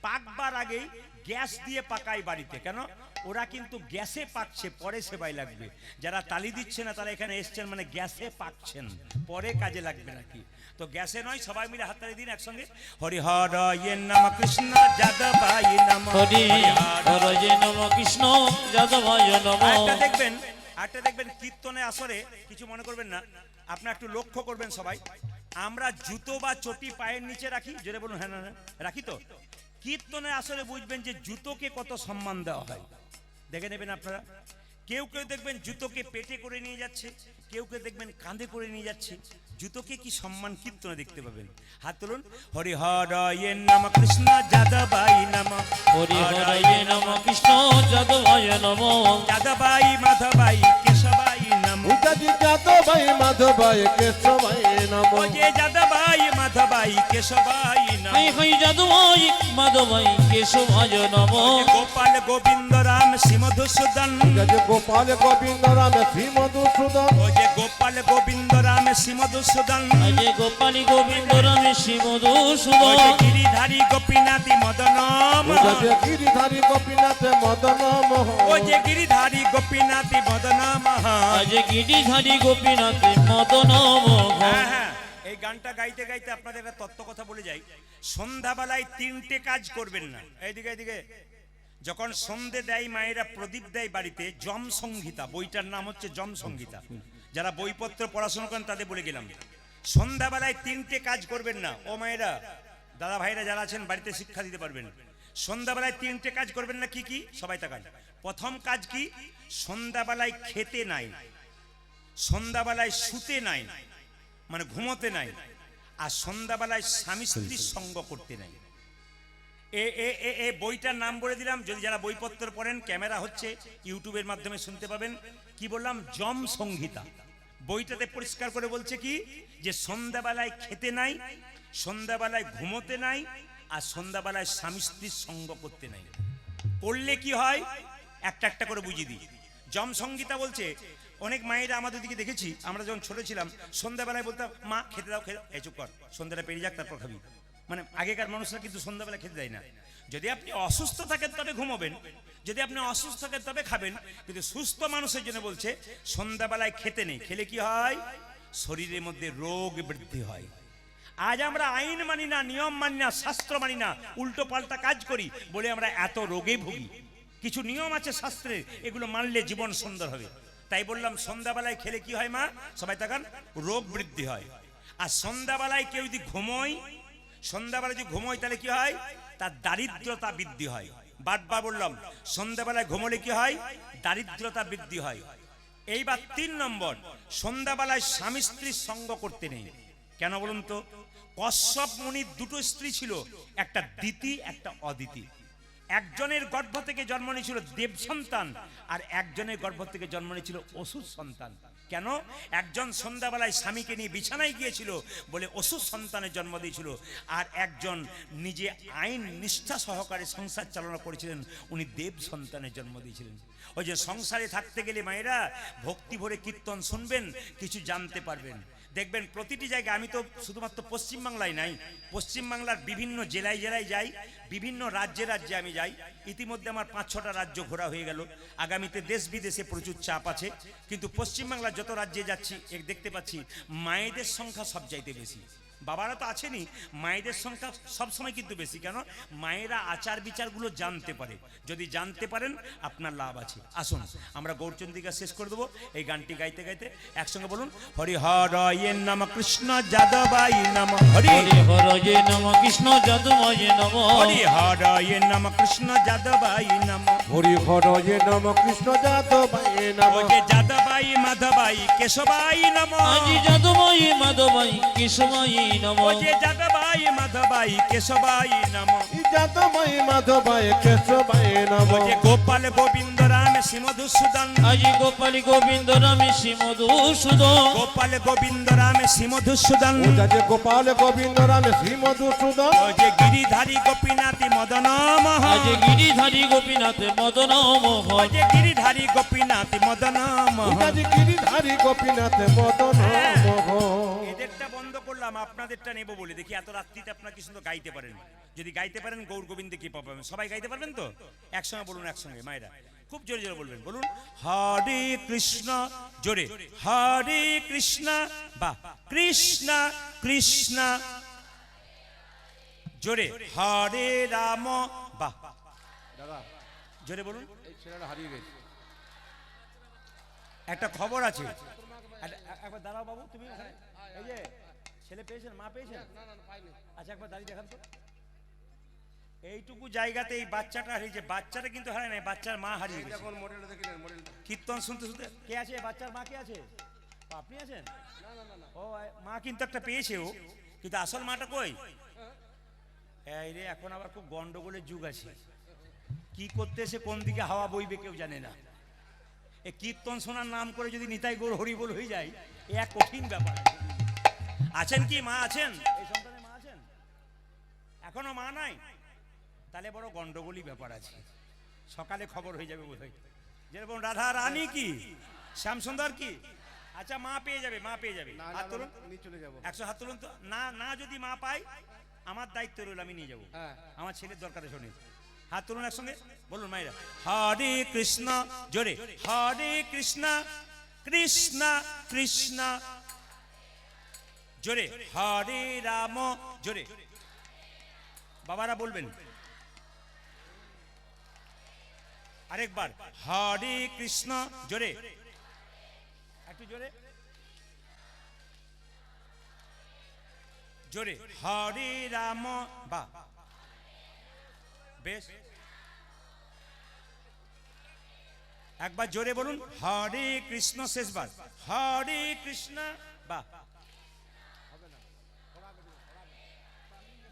পাকবার আগেই গ্যাস দিয়ে পাকায় বাড়িতে। কেন? ওরা কিন্তু গ্যাসে পাকছে, পরে সেবায় লাগবে। যারা তালি দিচ্ছে না তারা এখানে এসছেন মানে গ্যাসে পাকছেন, পরে কাজে লাগবে নাকি। তো গ্যাসে নয়, সবাই মিলে হাততালি দিন একসঙ্গে। হরি হর ইয়ে নম কৃষ্ণ যাদবাই নম। হরি হরে নম কৃষ্ণ যাদবায় নম। আরেকটা দেখবেন কীর্তনে আসরে, কিছু মনে করবেন না, আপনারা একটু লক্ষ্য করবেন সবাই। আমরা জুতো বা চটি পায়ের নিচে রাখি, জোরে বলুন হ্যাঁ না রাখি তো। কীর্তনে আসরে বুঝবেন যে জুতোকে কত সম্মান দেওয়া হয়, দেখে নেবেন আপনারা। কেউ কেউ দেখবেন জুতোকে পেটে করে নিয়ে যাচ্ছে, কেউ কেউ দেখবেন কাঁধে করে নিয়ে যাচ্ছে। জুতোকে কি সম্মান কীর্তনে দেখতে পাবেন। হাত তুলুন। হরি হর ইয়ে নম কৃষ্ণ যাদবাই নম। হরি হরে নম কৃষ্ণ যাদবায় নম। যাদবাই মাধবাই কেশবাই নম। উজাজি যাদবায় মাধবায় কেশবায় নম। ও যে যাদবাই মাধবাই কেশবাই নম। হাই হাই যাদবাই মাধবাই কেশবায় নম। গোপাল গোবিন্দ রাম শ্রী মধুসূদন। উজাজি গোপাল গোবিন্দ রাম শ্রী মধুসূদন। ও যে গোপাল গোপাল গোবিন্দ রাম শ্রী মধুসূদন আজ গোপালী গোবিন্দ রামে শ্রী ওই মধুসূদন যে গিরিধারী গোপীনাথী মদন মোহন যে গিরিধারী গোপীনাথ মদন মোহন ওই যে গিরিধারী গোপীনাথী মদন মোহন আজ গিরিধারী গোপীনাথ মদন মোহন হ্যাঁ হ্যাঁ এই গানটা গাইতে গাইতে আপনাদের একটা তত্ত্ব কথা বলে যাই সন্ধ্যাবেলায় তিনটে কাজ করবেন না এইদিকে এইদিকে যখন সন্ধে দেয় মায়েরা প্রদীপ দেয় বাড়িতে যম সংহিতা বইটার নাম হচ্ছে যম সংহিতা যারা বইপত্র পড়াশোনা করেন তাদের বলে গেলাম সন্ধ্যাবেলায় তিনটে কাজ করবেন না ও মায়েরা দাদা ভাইরা যারা আছেন বাড়িতে শিক্ষা দিতে পারবেন সন্ধ্যাবেলায় তিনটে কাজ করবেন না কি কি সবাই তাকান প্রথম কাজ কি সন্ধ্যাবেলায় খেতে নাই সন্ধ্যাবেলায় শুতে নাই মানে ঘুমোতে নাই আর সন্ধ্যাবেলায় স্বামী স্ত্রীর সঙ্গ করতে নাই এ বইটার নাম বলে দিলাম যদি যারা বইপত্র পড়েন ক্যামেরা হচ্ছে ইউটিউবের মাধ্যমে শুনতে পাবেন কি বললাম যম সংহিতা বইটাতে পরিষ্কার করে বলছে কি যে সন্ধ্যাবেলায় খেতে নাই সন্ধ্যাবেলায় ঘুমোতে নাই আর সন্ধ্যাবেলায় স্বামী স্ত্রীর সঙ্গ করতে নাই করলে কি হয় একটা একটা করে বুঝিয়ে দিই যম সংহিতা বলছে অনেক মায়েরা আমাদের দিকে দেখেছি আমরা যখন ছোট ছিলাম সন্ধ্যাবেলায় বলতাম মা খেতে দাও খেতে এই চুপ কর সন্ধ্যাটা পেরিয়ে যাক তারপর খাবি মানে আগেকার মানুষরা কিন্তু সন্ধ্যাবেলা খেতে দেয় না যদি আপনি অসুস্থ থাকেন তবে ঘুমাবেন যদি আপনি অসুস্থ থাকেন তবে খাবেন কিন্তু সুস্থ মানুষের জন্য বলছে সন্ধ্যাবেলায় খেতে নেই খেলে কি হয় শরীরের মধ্যে রোগ বৃদ্ধি হয় আজ আমরা আইন মানি না নিয়ম মানি না শাস্ত্র মানি না উল্টো পাল্টা কাজ করি বলে আমরা এত রোগে ভুগি কিছু নিয়ম আছে শাস্ত্রে এগুলো মানলে জীবন সুন্দর হবে তাই বললাম সন্ধ্যাবেলায় খেলে কি হয় মা সবাই তাকান রোগ বৃদ্ধি হয় আর সন্ধ্যাবেলায় কেউ যদি ঘুমোয় সন্ধ্যাবেলায় যদি ঘুমোয় তাহলে কি হয় তার দারিদ্রতা বৃদ্ধি হয় বারবার বললাম সন্ধ্যাবেলায় ঘুমোলে কি হয় দারিদ্রতা বৃদ্ধি হয় এইবার 3 নম্বর সন্ধ্যাবেলায় স্বামী স্ত্রীর সঙ্গ করতে নেই কেন বলুন তো কশ্যপ মুনির দুটো স্ত্রী ছিল একটা দিতি একটা অদিতি একজনের গর্ভ থেকে জন্ম নিয়েছিল দেব সন্তান আর একজনের গর্ভ থেকে জন্ম নিয়েছিল অসুর সন্তান কেন একজন সন্ধ্যাবেলায় স্বামীকে নিয়ে বিছানায় গিয়েছিল বলে অসুর সন্তানের জন্ম দিয়েছিল আর একজন নিজে আইন নিষ্ঠা সহকারে সংসার চালনা করেছিলেন উনি দেব সন্তানের জন্ম দিয়েছিলেন ওই যে সংসারে থাকতে গেলে মায়েরা ভক্তি ভরে কীর্তন শুনবেন কিছু জানতে পারবেন দেখবেন প্রতিটি জায়গায় আমি তো শুধুমাত্র পশ্চিমবাংলায় নাই পশ্চিমবাংলার বিভিন্ন জেলায় জেলায় যাই বিভিন্ন রাজ্যে রাজ্যে আমি যাই ইতিমধ্যে আমার 5-6টা রাজ্য ঘোরা হয়ে গেল আগামীতে দেশ বিদেশে প্রচুর চাপ আছে কিন্তু পশ্চিমবাংলার যত রাজ্যে যাচ্ছি দেখতে পাচ্ছি মায়েদের সংখ্যা সবচাইতে বেশি বাবারা তো আছেনই মায়েদের সংখ্যা সবসময় কিন্তু বেশি কেন মায়েরা আচার বিচারগুলো জানতে পারে যদি জানতে পারেন আপনার লাভ আছে আসুন আমরা গৌরচন্দ্রিকা শেষ করে দেবো এই গানটি গাইতে গাইতে একসঙ্গে বলুন হরি হরয়ে নম কৃষ্ণ যাদবাই নম হরি হরি হরয়ে নম কৃষ্ণ যাদবায় নম হরি হরয়ে নম কৃষ্ণ যাদবাই নম হরি হরয়ে নম কৃষ্ণ যাদবায় নম ওই যে যাদবাই মাধবাই কেশবাই নম আজি যাদবায় মাধবাই কেশবায় নম ওই যে যাদবাই মাধবাই কেশবাই নম যাদবায় মাধবায় কেশবায় নম ওই যে গোপাল গোবিন্দ রাম শ্রী মধুসূদন আজি গোপালী গোবিন্দ রামে শ্রী মধুসূদন গোপাল গোবিন্দ রাম শ্রী মধুসূদন যে গোপাল গোবিন্দ রাম শ্রী মধুসূদন ওই যে গিরিধারী গোপীনাথী মদন মোহন আজ গিরিধারী গোপীনাথ মদন মোহন ওই যে গিরিধারী গোপীনাথী মদন মোহন গিরিধারী গোপীনাথ মদন মোহন এদেরটা বন্ধ করলাম আপনাদেরটা নেব বলে দেখি এত রাত্রিতে আপনারা কি সুন্দর গাইতে পারেন যদি গাইতে পারেন গৌর গোবিন্দ কি পাবেন সবাই গাইতে পারবেন তো একসঙ্গে বলুন একসঙ্গে মায়েরা খুব জোরে জোরে বলবেন বলুন হরে কৃষ্ণ জোরে হরে কৃষ্ণ বা কৃষ্ণ কৃষ্ণ জোরে হরে রাম বাহ জোরে বলুন এই ছেলেটা হারিয়ে গেছে একটা খবর আছে একবার দাঁড়াও বাবু তুমি ওখানে এই যে ছেলে পেয়েছেন মা পেয়েছেন আচ্ছা একবার দাঁড়িয়ে দেখান তো এইটুকু জায়গাতে এই বাচ্চাটা হারিয়েছে বাচ্চাটা কিন্তু হারায় নাই বাচ্চার মা হারিয়ে গেছে এখন মডেলটা দেখিলেন মডেলটা কীর্তন শুনতে শুনতে কে আছে বাচ্চার মা কে আছে আপনি আছেন ও মা কিন্তু একটা পেয়েছে ও কিন্তু আসল মাটা কই এই রে এখন আবার খুব গন্ডগোলের যুগ আছে কি করতে এসে কোন দিকে হাওয়া বইবে কেউ জানে না এই কীর্তন শোনার নাম করে যদি নিতাই গৌর হরিবোল হয়ে যায় এ এক কঠিন ব্যাপার আছেন কি মা আছেন এই সন্তানের মা আছেন এখনো মা নাই তাহলে বড় গন্ডগোলই ব্যাপার আছে সকালে খবর হয়ে যাবে বোধহয় যেরকম রাধা রানী কি শ্যামসুন্দর কি আচ্ছা মা পেয়ে যাবে, মা পেয়ে যাবে। না হাত তুলুন, নিয়ে চলে যাবো। 100 হাত তুলুন তো। না না, যদি মা পাই আমার দায়িত্ব রইল, আমি নিয়ে যাবো। হ্যাঁ। আমার ছেলের দরকার শোনে। হাত তুলুন একসঙ্গে, বলুন মায়েরা হরে কৃষ্ণ, জোরে হরে কৃষ্ণ কৃষ্ণ কৃষ্ণ, জোরে হরে রাম, জোরে বাবারা বলবেন আরেকবার হরে কৃষ্ণ, জোরে একটু জোরে, জোরে হরে রাম, বা বেশ একবার জোরে বলুন হরে কৃষ্ণ, শেষবার হরে কৃষ্ণ, বা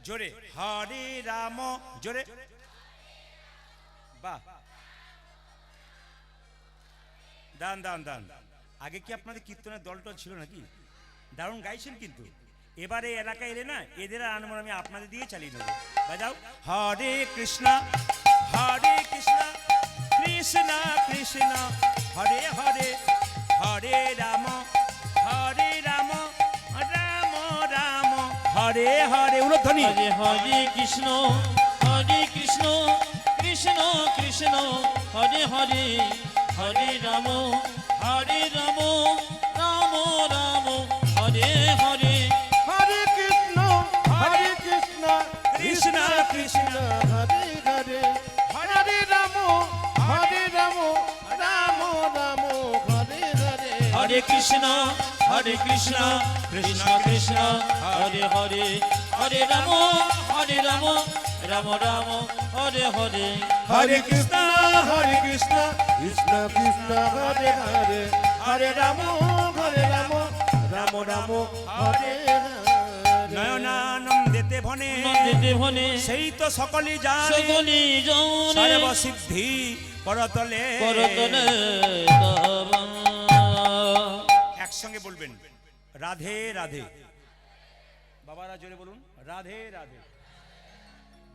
জোরে হরে রাম, জোরে বাহ, দান দান দান। আগে কি আপনাদের কীর্তনের দলটল ছিল নাকি? দারুণ গাইছেন কিন্তু। এবারে এলাকায় এলে না, এদের আর আনমন আমি আপনাদের দিয়ে চালিয়ে নেব। বাজাও হরে কৃষ্ণ, হরে কৃষ্ণ কৃষ্ণ কৃষ্ণ, হরে হরে, হরে রাম, হরে রাম, রাম রাম, হরে হরে। উলধ্বনি হরে হরে কৃষ্ণ কৃষ্ণ কৃষ্ণ, হরে হরে, হরে রাম রাম রাম, হরে হরে। হরে কৃষ্ণ কৃষ্ণ কৃষ্ণ, হরে হরে, হরে রাম রাম রাম, হরে হরে। হরে কৃষ্ণ কৃষ্ণ কৃষ্ণ, হরে হরে, হরে রাম রাম রাম, হরে হরে। হরে কৃষ্ণ কৃষ্ণ কৃষ্ণ, হরে হরে, হরে রাম রাম রাম, হরে হরে। নয়নানন্দেতে ভনে, নন্দিতে ভনে, সেই তো সকলই জানে, সকলি জনে, সর্বসিদ্ধি পরতলে। করতলে দাবা। একসঙ্গে বলবেন রাধে রাধে। বাবারা জোরে বলুন রাধে রাধে।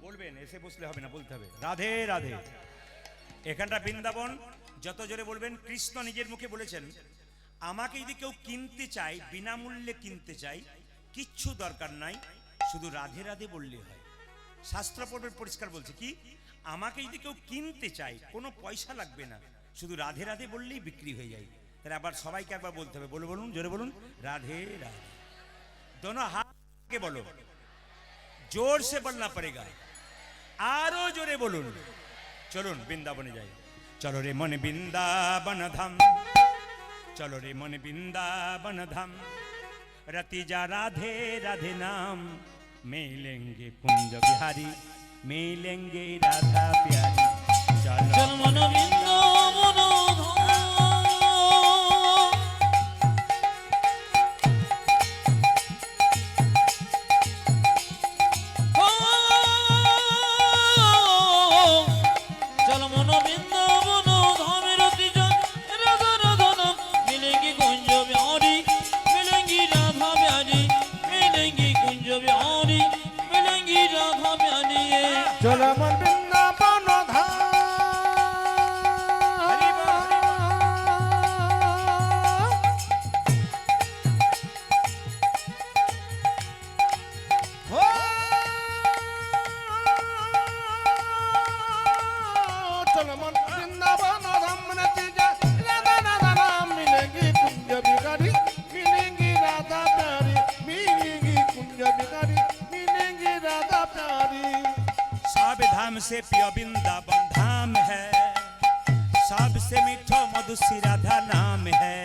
বলবেন, এসে বসলে হবে না, বলতে হবে রাধে রাধে। এখানটা বৃন্দাবন, যত জোরে বলবেন। কৃষ্ণ নিজের মুখে বলেছেন, আমাকে যদি কেউ কিনতে চায়, বিনামূল্যে কিনতে চাই, কিচ্ছু দরকার নাই, শুধু রাধে রাধে বললে হয়। শাস্ত্র পর্বের পরিষ্কার বলছে কি, আমাকে যদি কেউ কিনতে চায়, কোনো পয়সা লাগবে না, শুধু রাধে রাধে বললেই বিক্রি হয়ে যায়। তাহলে আবার সবাইকে একবার বলতে হবে, বলে বলুন, জোরে বলুন রাধে রাধে। दोनों हाथ के बोलो, जोर से बोलना पड़ेगा। आरो जोरे बोलून। चलुन बृंदाबने जाए। चलो रे मन बृंदावन धाम, चलो रे मन बृंदावन धाम, रतिजा राधे राधे नाम, मिलेंगे कुंज बिहारी, मिलेंगे राधा प्यारी। चल मन बृंदावन चलो मन बृंदावन धाम, हरि बोल, हरि बोल। हो चलो मन बृंदावन धाम, नतीजा राधा राधा नाम, मिलेंगी कुंज बिहारी, मिलेंगी राधा प्यारी, मिलेंगी कुंज बिहारी, मिलेंगी राधा प्यारी। सब धाम से प्रिय वृंदावन धाम है, सबसे मीठो मधुसी राधा नाम है।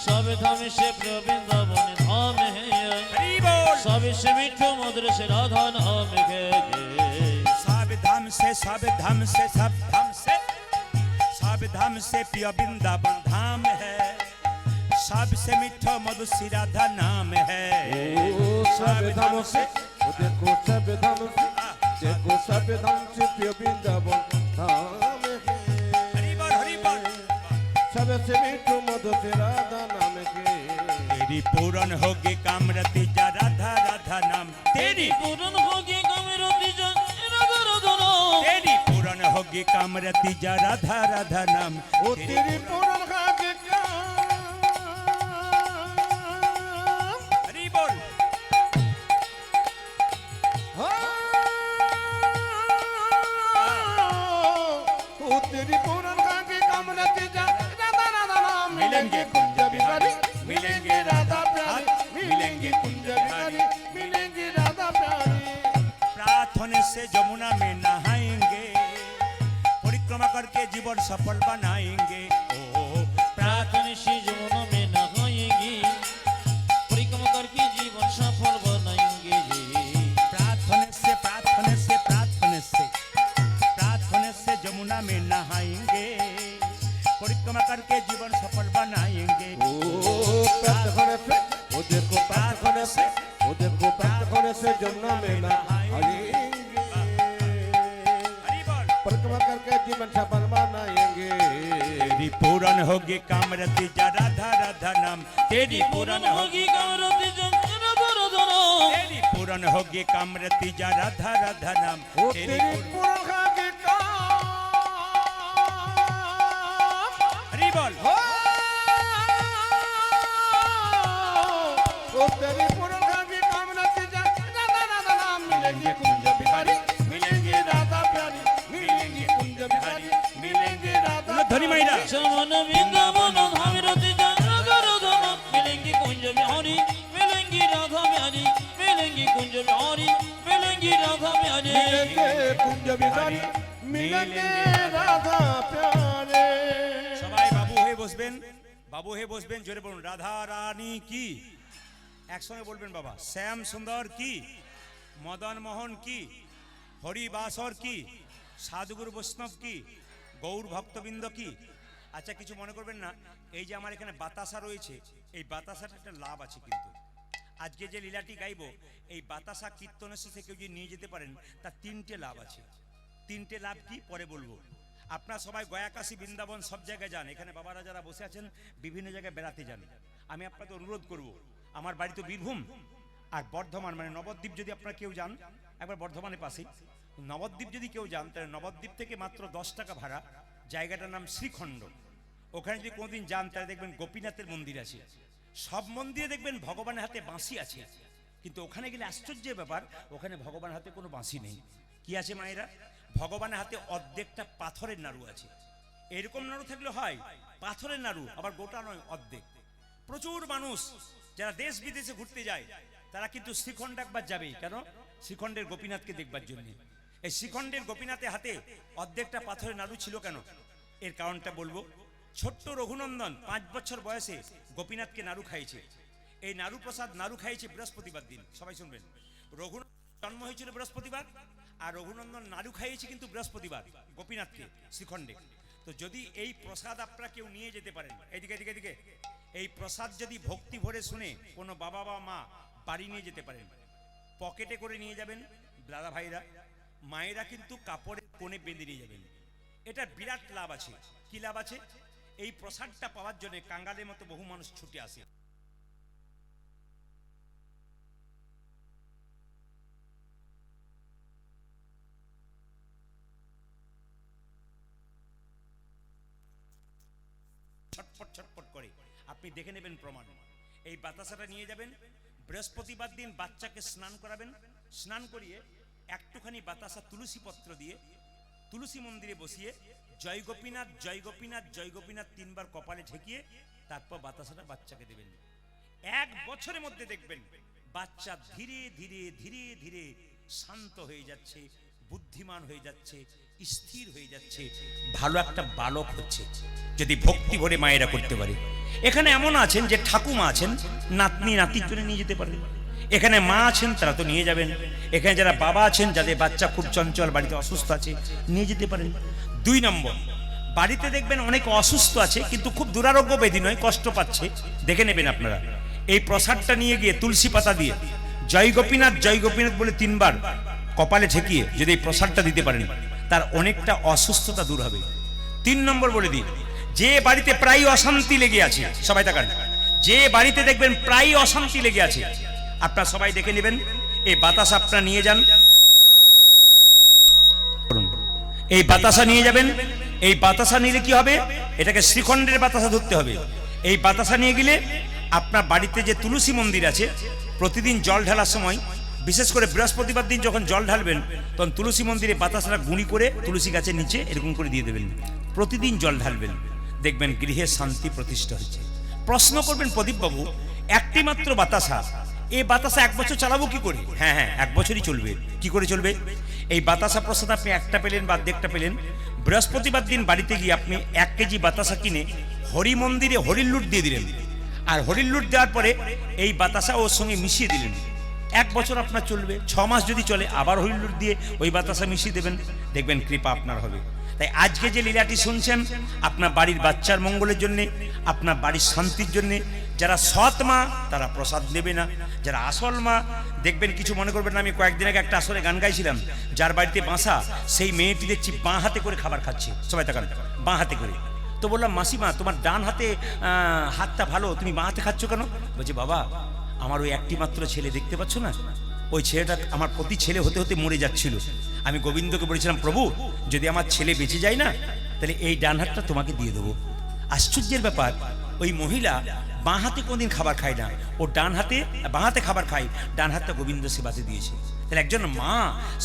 सब धाम से वृंदावन धाम है, हरि बोल। सबसे मीठो मधुर से राधा नाम है। सब धाम से, सब धाम से, सब धाम से, सब धाम से प्रिय वृंदावन धाम है, सबसे मीठो मधुसी राधा नाम है। सब धाम से, ओ देखो सब धाम से, देखो सब धाम से प्रिय वृंदावन धाम है। हरि बोल, हरि बोल। सबसे मीठो मधु से राधा नाम के। तेरी पूरन होगी कामरती जा राधा राधा नाम, तेरी पूरन होगी कामरती जा राधा राधा नाम, तेरी पूरन होगी होगी कामरती जा राधा राधा नाम ओ तेरी पूरन खाके हरि बोल ओ तेरी पूरन खाके कामरती जा राधा राधा नाम मिलेंगे कुंज बिहारी मिलेंगे राधा प्यारी मिलेंगे कुंज बिहारी मिलेंगे राधा प्यारी प्रार्थना से जमुना में नहाएंगे परिक्रमा करके जीवन सफल बनाएंगे ओ प्रार्थना से जमुना में नहाएंगे परिक्रमा करके जीवन सफल बनाएंगे प्रार्थना से जमुना में नहाएंगे परिक्रमा करके जीवन सफल बनाएंगे ओ प्रार्थना से वो देखो प्रार्थना से जमुना में नहाएंगे हरि बोल परिक्रमा करके जीवन सफल बनाएंगे तेरी पूरन होगी कामरती जा राधा राधा नाम तेरी पूरन होगी कामरती जा राधा राधा नाम तेरी पूरन होगी कामरती जा राधा राधा नाम ओ तेरी पूरन खाके हरि बोल ओ तेरी पूरन खाके कामरती जा राधा राधा नाम मिलेंगे कुंज बिहारी मिलेंगे राधा प्यारी मिलेंगे कुंज बिहारी मिलेंगे राधा धनी माइरा समन वृंदावन कामरती जा राधा राधा नाम मिलेंगे कुंज बिहारी मिलेंगे राधा प्यारी मिलेंगे कुंज बिहारी मिलेंगे राधा प्यारी मिलेंगे कुंज बिहारी मिलेंगे राधा प्यारे সবাই বাবু হয়ে বসবেন জোরে বলুন রাধা রানী কি একসঙ্গে বলবেন বাবা শ্যাম সুন্দর কি মদন মোহন কি হরিবাসর কি সাধুগুরু বৈষ্ণব কি গৌর ভক্তবৃন্দ কি আচ্ছা কিছু মনে করবেন না এই যে আমার এখানে বাতাসা রয়েছে এই বাতাসাটা একটা লাভ আছে কিন্তু আজকে যে লীলাটি গাইব এই বাতাসা কীর্তনের সাথে কেউ যদি নিয়ে যেতে পারেন তার তিনটে লাভ আছে তিনটে লাভ কি পরে বলবো আপনারা সবাই গয়াকাশী বৃন্দাবন সব জায়গায় যান এখানে বাবারা যারা বসে আছেন বিভিন্ন জায়গায় বেড়াতে যান আমি আপনাদের অনুরোধ করব আমার বাড়ি তো বীরভূম আর বর্ধমান মানে নবদ্বীপ যদি আপনারা কেউ যান একবার বর্ধমানের পাশেই নবদ্বীপ যদি কেউ যান তাহলে নবদ্বীপ থেকে মাত্র 10 টাকা ভাড়া জায়গাটার নাম শ্রীখণ্ড ওখানে যদি কোনোদিন যান তাহলে দেখবেন গোপীনাথের মন্দির আছে সব মন্দিরে দেখবেন ভগবানের হাতে বাঁশি আছে কিন্তু ওখানে গেলে আশ্চর্যের ব্যাপার ওখানে ভগবানের হাতে কোনো বাঁশি নেই কি আছে মায়েরা ভগবানের হাতে অর্ধেকটা পাথরের নাড়ু আছে এরকম নাড়ু থাকলে হয় পাথরের নাড়ু আবার গোটা নয় অর্ধেক প্রচুর মানুষ যারা দেশ বিদেশে ঘুরতে যায় তারা কিন্তু শ্রীখণ্ড একবার যাবেই কেন শ্রীখণ্ডের গোপীনাথকে দেখবার জন্য এই শ্রীখণ্ডের গোপীনাথের হাতে অর্ধেকটা পাথরের নাড়ু ছিল কেন এর কারণটা বলবো ছোট্ট রঘুনন্দন 5 বছর বয়সে গোপীনাথকে নাড়ু খাইয়েছে এই নাড়ু প্রসাদ নাড়ু খাইয়েছে বৃহস্পতিবার দিন সবাই শুনবেন রঘুনন্দন জন্ম হয়েছিল বৃহস্পতিবার আর রঘুনন্দন নাড়ু খাইয়েছে কিন্তু বৃহস্পতিবার গোপীনাথকে শ্রীখণ্ডে তো যদি এই প্রসাদ আপনারা কেউ নিয়ে যেতে পারেন এদিকে এই প্রসাদ যদি ভক্তি ভরে শুনে কোনো বাবা বা মা বাড়ি নিয়ে যেতে পারেন পকেটে করে নিয়ে যাবেন দাদা ভাইরা মায়েরা কিন্তু কাপড়ের কোণে বেঁধে নিয়ে যাবেন এটা বিরাট লাভ আছে কি লাভ আছে এই প্রসাদটা পাওয়ার জন্য কাঙ্গালের মতো বহু মানুষ ছুটে আসে ছটফট করে আপনি দেখে নেবেন প্রমাণ এই বাতাসাটা নিয়ে যাবেন বৃহস্পতিবার দিন বাচ্চাকে স্নান করাবেন স্নান করিয়ে একটুখানি বাতাসা তুলসী পত্র দিয়ে তুলসী মন্দিরে বসিয়ে জয় গোপীনাথ জয় গোপীনাথ জয় গোপীনাথ 3 বার কপালে ঠেকিয়ে তারপর বাতাসাটা বাচ্চাকে দেবেন 1 বছরের মধ্যে দেখবেন বাচ্চা ধীরে ধীরে ধীরে ধীরে শান্ত হয়ে যাচ্ছে বুদ্ধিমান হয়ে যাচ্ছে স্থির হয়ে যাচ্ছে ভালো একটা বালক হচ্ছে যদি ভক্তি ভরে মায়েরা করতে পারে এখানে এমন আছেন যে ঠাকুমা আছেন নাতনি নাতির জন্য নিয়ে যেতে পারেন এখানে মা আছেন তারা তো নিয়ে যাবেন এখানে যারা বাবা আছেন যাদের বাচ্চা খুব চঞ্চল বাড়িতে অসুস্থ আছে নিয়ে যেতে পারেন 2 নম্বর বাড়িতে দেখবেন অনেক অসুস্থ আছে কিন্তু খুব দুরারোগ্য ব্যাধি নয় কষ্ট পাচ্ছে দেখে নেবেন আপনারা এই প্রসাদটা নিয়ে গিয়ে তুলসী পাতা দিয়ে জয় গোপীনাথ বলে 3 বার কপালে ঠেকিয়ে যদি এই প্রসাদটা দিতে পারেন তার অনেকটা অসুস্থতা দূর হবে 3 নম্বর বলে দিই যে বাড়িতে প্রায় অশান্তি লেগে আছে সবাই তাকান যে বাড়িতে দেখবেন প্রায় অশান্তি লেগে আছে আপনারা সবাই দেখে নেবেন এই বাতাস আপনারা নিয়ে যান এই বাতাসা নিয়ে যাবেন। এই বাতাসা নিলে কি হবে, এটাকে শ্রীখণ্ডের বাতাসা ধরতে হবে। এই বাতাসা নিয়ে গেলে আপনার বাড়িতে যে তুলসী মন্দির আছে, প্রতিদিন জল ঢালার সময়, বিশেষ করে বৃহস্পতিবার দিন যখন জল ঢালবেন, তখন তুলসী মন্দিরে বাতাসাটা গুঁড়ি করে তুলসী গাছের নিচে এরকম করে দিয়ে দেবেন। প্রতিদিন জল ঢালবেন, দেখবেন গৃহে শান্তি প্রতিষ্ঠা হচ্ছে। প্রশ্ন করবেন, প্রদীপবাবু একটি মাত্র বাতাসা, এই বাতাসা 1 বছর চালাবো কি করে? হ্যাঁ, 1 বছরই চলবে। কি করে চলবে? এই বাতাসা প্রসাদ আপনি একটা পেলেন বা দেড়টা পেলেন, বৃহস্পতিবার দিন বাড়িতে গিয়ে আপনি 1 কেজি বাতাসা কিনে হরি মন্দিরে হরির লুট দিয়ে দিলেন। আর হরির লুট দেওয়ার পরে এই বাতাসা ওর সঙ্গে মিশিয়ে দিলেন। 1 বছর আপনার চলবে। 6 মাস যদি চলে আবার হরির লুট দিয়ে ওই বাতাসা মিশিয়ে দেবেন, দেখবেন কৃপা আপনার হবে। তাই আজকে যে লীলাটি শুনছেন, আপনার বাড়ির বাচ্চার মঙ্গলের জন্যে, আপনার বাড়ির শান্তির জন্যে। যারা সৎ মা তারা প্রসাদ নেবে না, যারা আসল মা দেখবেন, কিছু মনে করবেন না। আমি কয়েকদিন আগে একটা আসলে গান গাইছিলাম, যার বাড়িতে বাসা সেই মেয়েটি দেখছি বাঁ হাতে করে খাবার খাচ্ছে। সবাই তাকান, বাঁ হাতে করে। তো বললাম, মাসিমা তোমার ডান হাতে হাতটা ভালো, তুমি বাঁ হাতে খাচ্ছ কেন? বলছে, বাবা আমার ওই একটি মাত্র ছেলে, দেখতে পাচ্ছ না, ওই ছেলেটা আমার প্রতি ছেলে হতে হতে মরে যাচ্ছিল। আমি গোবিন্দকে বলেছিলাম, প্রভু যদি আমার ছেলে বেঁচে যায় না, তাহলে এই ডান হাতটা তোমাকে দিয়ে দেবো। আশ্চর্যের ব্যাপার, ওই মহিলা বাঁ হাতে কোনদিন খাবার খায় না, ও বাঁ হাতে খাবার খায়, ডান হাতটা গোবিন্দ সেবাতে দিয়েছে। তাহলে একজন মা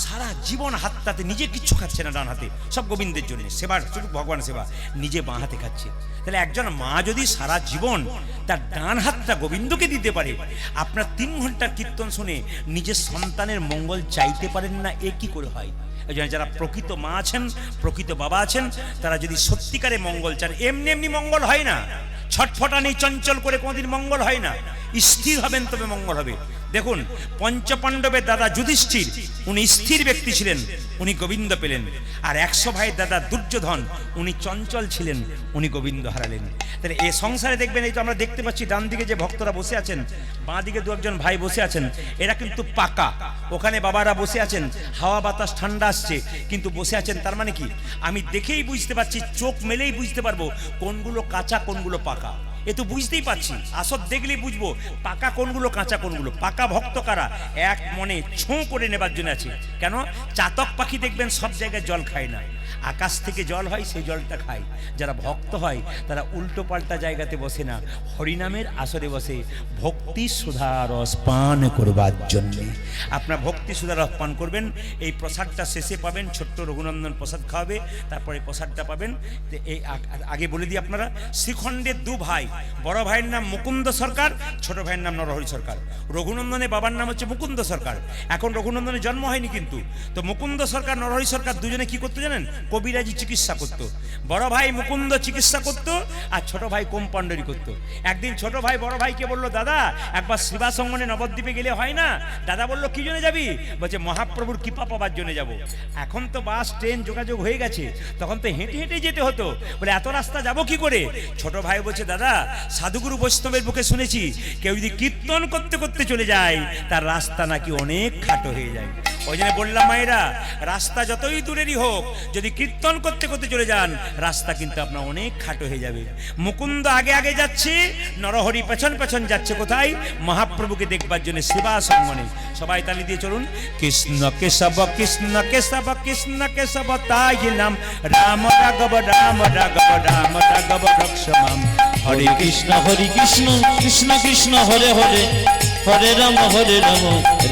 সারা জীবন হাতটাতে নিজে কিচ্ছু খাচ্ছে না, ডান হাতে সব গোবিন্দের জন্য সেবার, শুধু ভগবান সেবা, নিজে বাঁ হাতে খাচ্ছে। তাহলে একজন মা যদি সারা জীবন তার ডান হাতটা গোবিন্দকে দিতে পারে, আপনার 3 ঘন্টার কীর্তন শুনে নিজের সন্তানের মঙ্গল চাইতে পারেন না, এ কি করে হয়? এই জন্য যারা প্রকৃত মা আছেন, প্রকৃত বাবা আছেন, তারা যদি সত্যিকারে মঙ্গল চান, এমনি এমনি মঙ্গল হয় না। ছটফটানি চঞ্চল করে কোনোদিন মঙ্গল হয় না। স্থির হবেন তবে মঙ্গল হবে। দেখুন, পঞ্চপাণ্ডবের দাদা যুধিষ্ঠির, উনি স্থির ব্যক্তি ছিলেন, উনি গোবিন্দ পেলেন। আর 100 ভাইয়ের দাদা দুর্যোধন, উনি চঞ্চল ছিলেন, উনি গোবিন্দ হারালেন। তাহলে এই সংসারে দেখবেন, এই তো আমরা দেখতে পাচ্ছি ডান দিকে যে ভক্তরা বসে আছেন, বাঁ দিকে 2-1 ভাই বসে আছেন, এরা কিন্তু পাকা। ওখানে বাবারা বসে আছেন, হাওয়া বাতাস ঠান্ডা আসছে, কিন্তু বসে আছেন। তার মানে কি, আমি দেখেই বুঝতে পারছি, চোখ মেলেই বুঝতে পারবো কোনগুলো কাঁচা কোনগুলো পাকা। এ তো বুঝতেই পারছি, আসর দেখলেই বুঝবো পাকা কোনগুলো কাঁচা কোনগুলো। পাকা ভক্ত কারা? এক মনে ছোঁ করে নেবার জন্য আছে। কেন? চাতক পাখি দেখবেন সব জায়গায় জল খায় না, আকাশ থেকে জল হয়, সেই জলটা খায়। যারা ভক্ত হয় তারা উল্টো পাল্টা জায়গাতে বসে না, হরিনামের আসরে বসে ভক্তি সুধা রস পান করবার জন্য। আপনার ভক্তি সুধা রস পান করবেন। এই প্রসাদটা শেষে পাবেন, ছোট্ট রঘুনন্দন প্রসাদ খাওয়াবে, তারপরে প্রসাদটা পাবেন। এই আগে বলে দিই, আপনারা শ্রীখণ্ডের 2 ভাই, বড় ভাইয়ের নাম মুকুন্দ সরকার, ছোট ভাইয়ের নাম নরহরি সরকার। রঘুনন্দনের বাবার নাম হচ্ছে মুকুন্দ সরকার। এখন রঘুনন্দনের জন্ম হয়নি কিন্তু। তো মুকুন্দ সরকার, নরহরি সরকার দুজনে কি করতে জানেন? কবিরাজি চিকিৎসা করতো। বড় ভাই মুকুন্দ চিকিৎসা করতো, আর ছোট ভাই কম্পাউন্ডারি করতো। একদিন ছোট ভাই বড় ভাইকে বললো, দাদা একবার সেবাসঙ্গনে নবদ্বীপে গেলে হয় না? দাদা বললো, কি জন্য যাবি? বলছে, মহাপ্রভুর কৃপা পাবার জন্য যাব। এখন তো বাস ট্রেন যোগাযোগ হয়ে গেছে, তখন তো হেঁটে হেঁটে যেতে হতো। বলে, এত রাস্তা যাবো কি করে? ছোট ভাই বলছে, দাদা সাধুগুরু বৈষ্ণবের বুকে শুনেছি, কেউ যদি কীর্তন করতে করতে চলে যায়, তার রাস্তা নাকি অনেক খাটো হয়ে যায়। ওই জন্য বললাম, মায়েরা, রাস্তা যতই দূরেরই হোক, যদি কীর্তন করতে করতে চলে যান, রাস্তা কিন্তু আপনার অনেক খাটো হয়ে যাবে। মুকুন্দ আগে আগে যাচ্ছে, নরহরি পেছন পেছন যাচ্ছে। কোথায়? মহাপ্রভুকে দেখবার জন্য সেবা সঙ্গনে। সবাই তালি দিয়ে চলুন। কৃষ্ণ কেশব কৃষ্ণ কেশব কৃষ্ণ কেশব তাই নাম, রাম রাঘব রাম রাঘব রাম রাঘব রক্ষমাম। হরে কৃষ্ণ কৃষ্ণ কৃষ্ণ হরে হরে, হরে রাম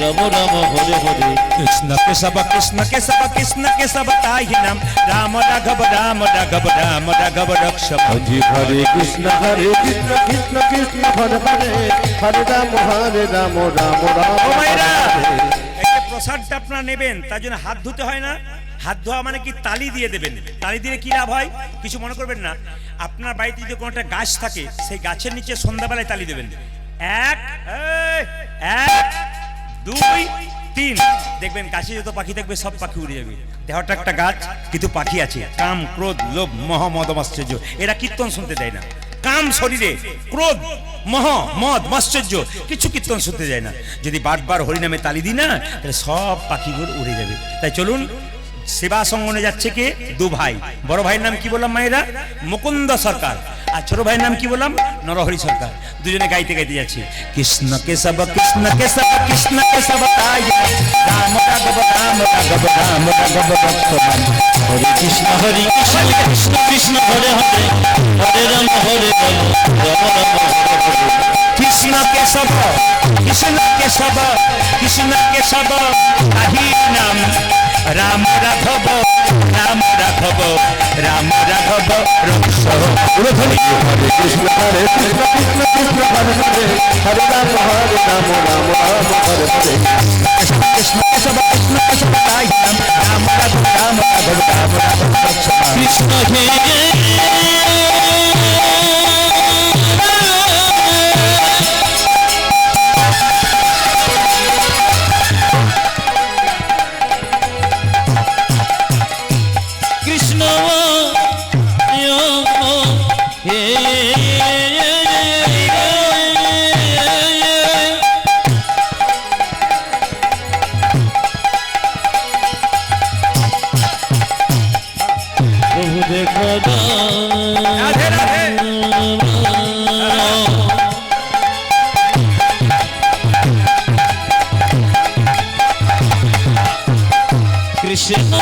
রাম রাম হরে হরে। কৃষ্ণ কেশব কৃষ্ণ কেশব কৃষ্ণ কেশব তাই নাম, রাম রাঘব রাম রাঘব রাম রাঘব রক্ষমাম। হরে কৃষ্ণ কৃষ্ণ কৃষ্ণ হরে হরে, হরে রাম রাম রাম। ও মায়েরা, এই যে প্রসাদটা আপনারা নেবেন, তার জন্য হাত ধুতে হয় না। হাত ধোয়া মানে কি? তালি দিয়ে দেবেন। তালি দিলে কি লাভ হয়? কিছু মনে করবেন না। আপনার বাড়িতে যদি কোনো একটা গাছ থাকে, সেই গাছের নিচে সন্ধ্যাবেলায় তালি দেবেন। 1 2 3, দেখবেন গাছে যত পাখি থাকবে সব পাখি উড়ে যাবে। দেহটা একটা গাছ, কিন্তু পাখি আছে। কাম ক্রোধ লোভ মোহ মদ মাশ্চর্য, এরা কীর্তন শুনতে দেয় না। কাম শরীরে, ক্রোধ মোহ মদ মাশ্চর্য, কিছু কীর্তন শুনতে যায় না। যদি বারবার হরিনামে তালি দিই না, তাহলে সব পাখিগুলো উড়ে যাবে। তাই চলুন, সেবা সঙ্গনে যাচ্ছে কে? 2 ভাই। বড় ভাইয়ের নাম কি বললাম মায়েরা? মুকুন্দ সরকার। আর ছোট ভাইয়ের নাম কি বললাম? নরহরি সরকার। দুজনে গাইতে গাইতে যাচ্ছে, কৃষ্ণ কেশব কৃষ্ণ কেশব কৃষ্ণ কেশব তাই রাম রাঘব রাম রাঘব রাম রাঘব রক্ষমাম। হরে কেশব কৃষ্ণ কেশব তাহি নাম রাম রাঘব রাম রাঘব রাম রাঘব রঘুষ হরে কৃষ্ণ হরে কৃষ্ণ কৃষ্ণ কৃষ্ণ হরে হরে হরে রাম রাম রাম হরে হরে কৃষ্ণ কেশব কৃষ্ণ কেশব তাহি নাম রাম রাঘব রাম রাঘব রাম রাঘব কৃষ্ণ হে কৃষ্ণ প্রভু দেখা রাধে রাধে কৃষ্ণ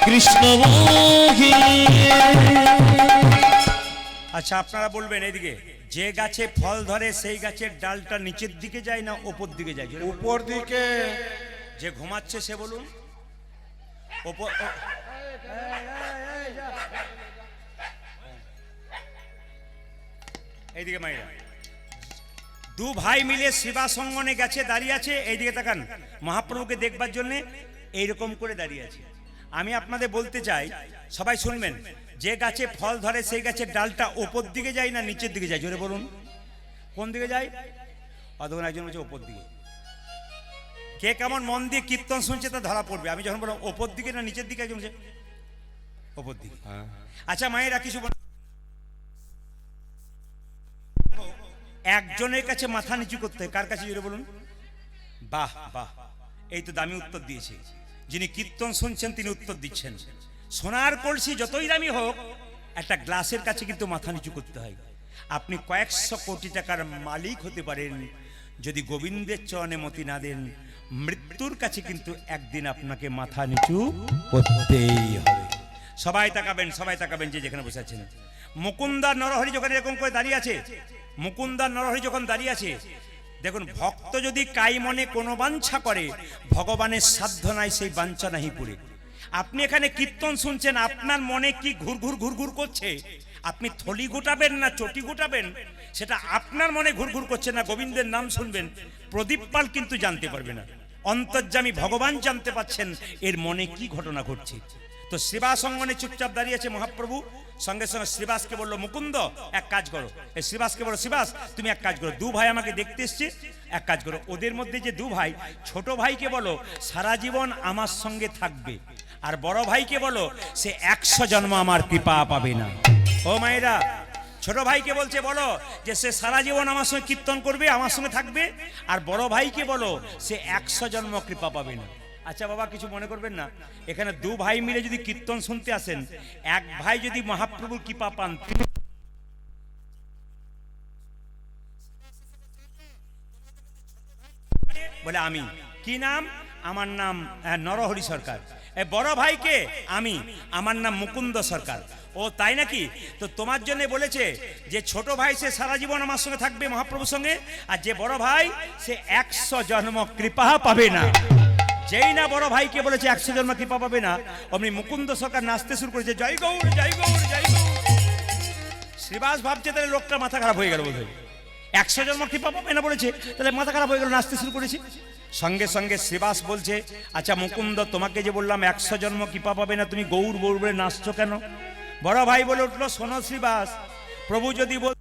কৃষ্ণ আচ্ছা আপনারা বলবেন এইদিকে যে গাছে ফল ধরে সেই গাছের ডালটা নিচের দিকে যায় না ওপর দিকে যায় জোরে বলুন। উপর দিকে যে ঘুমাচ্ছে সে বলুন ওপর এইদিকে মাইরা দু ভাই মিলে সেবাসঙ্গনে গেছে দাঁড়িয়ে আছে এইদিকে তাকান মহাপ্রভুকে দেখবার জন্য এইরকম করে দাঁড়িয়ে আছে আমি আপনাদের বলতে চাই সবাই শুনবেন যে গাছে ফল ধরে সেই গাছের ডালটা ওপর দিকে যায় না নিচের দিকে যায় জোরে বলুন কোন দিকে যায় অতক্ষণ একজন বলছে ওপর দিকে কে কেমন মন দিয়ে কীর্তন শুনছে তা ধরা পড়বে আমি যখন বললাম ওপর দিকে না নিচের দিকে একজন বলছে ওপর দিকে আচ্ছা মায়েরা কিছু একজনের কাছে মাথা নিচু করতে হয় কার কাছে জোরে বলুন বাহ বাহ এই তো দামি উত্তর দিয়েছে যিনি কীর্তন শুনছেন তিনি উত্তর দিচ্ছেন সোনার কলসি যতই দামি হোক একটা গ্লাসের কাছে কিন্তু মাথা নিচু করতে হয় আপনি কয়েকশো কোটি টাকার মালিক হতে পারেন যদি গোবিন্দের চরণে মতি না দেন মৃত্যুর কাছে কিন্তু একদিন আপনাকে মাথা নিচু করতেই হবে সবাই তাকাবেন যে যেখানে বসে আছেন মুকুন্দার নরহরি যখন এরকম করে দাঁড়িয়ে আছে মুকুন্দার নরহরি যখন দাঁড়িয়ে আছে দেখুন ভক্ত যদি কাই মনে কোনো বাঞ্ছা করে ভগবানের সাধ্য নাই সেই বাঞ্ছা নাহি পুরে আপনি এখানে কীর্তন শুনছেন আপনার মনে কি ঘুরঘুর করছে আপনি থলি গোটাবেন না চটি গোটাবেন সেটা আপনার মনে ঘুরঘুর করছে না গোবিন্দের নাম শুনবেন প্রদীপ পাল কিন্তু জানতে পারবে না অন্তর্যামী ভগবান জানতে পাচ্ছেন এর মনে কি ঘটনা ঘটছে তো সেবাসঙ্গনে চুপচাপ দাঁড়িয়ে আছে মহাপ্রভু সঙ্গে সঙ্গে শ্রীবাসকে বললো মুকুন্দ এক কাজ করো এই শ্রীবাসকে বলো শ্রীবাস তুমি এক কাজ করো দু ভাই আমাকে দেখতে এসছে এক কাজ করো ওদের মধ্যে যে দু ভাই ছোট ভাইকে বলো সারা জীবন আমার সঙ্গে থাকবে আর বড় ভাইকে বলো সে 100 জন্ম আমার কৃপা পাবে না ও মায়েরা ছোট ভাইকে বলছে বলো যে সে সারা জীবন আমার সঙ্গে কীর্তন করবে আমার সঙ্গে থাকবে আর বড় ভাইকে বলো সে 100 জন্ম কৃপা পাবে না আচ্ছা বাবা কিছু মনে করবেন না এখানে দু ভাই মিলে যদি কীর্তন শুনতে আসেন এক ভাই যদি মহাপ্রভুর কৃপা পান বলে আমি কি নাম আমার নাম নরহরি সরকার বড় ভাইকে আমি আমার নাম মুকুন্দ সরকার ও তাই নাকি তো তোমার জন্য বলেছে যে ছোট ভাই সে সারা জীবন আমার সঙ্গে থাকবে মহাপ্রভুর সঙ্গে আর যে বড় ভাই সে 100 জন্ম কৃপা পাবে না যেই না বড় ভাইকে বলেছে 100 জন্ম কৃপা পাবে না অমনি মুকুন্দ সরকার নাচতে শুরু করেছে জয় গৌর জয় গৌর জয় গৌর শ্রীবাস ভাবছে তাহলে লোকটা মাথা খারাপ হয়ে গেল বোধহয় 100 জন্ম কৃপা পাবে না বলেছে তাহলে মাথা খারাপ হয়ে গেল নাচতে শুরু করেছে সঙ্গে সঙ্গে শ্রীবাস বলছে আচ্ছা মুকুন্দ তোমাকে যে বললাম 100 জন্ম কৃপা পাবে না তুমি গৌর গৌর বলে নাচছো কেন বড় ভাই বলে উঠলো শোনো শ্রীবাস প্রভু যদি বল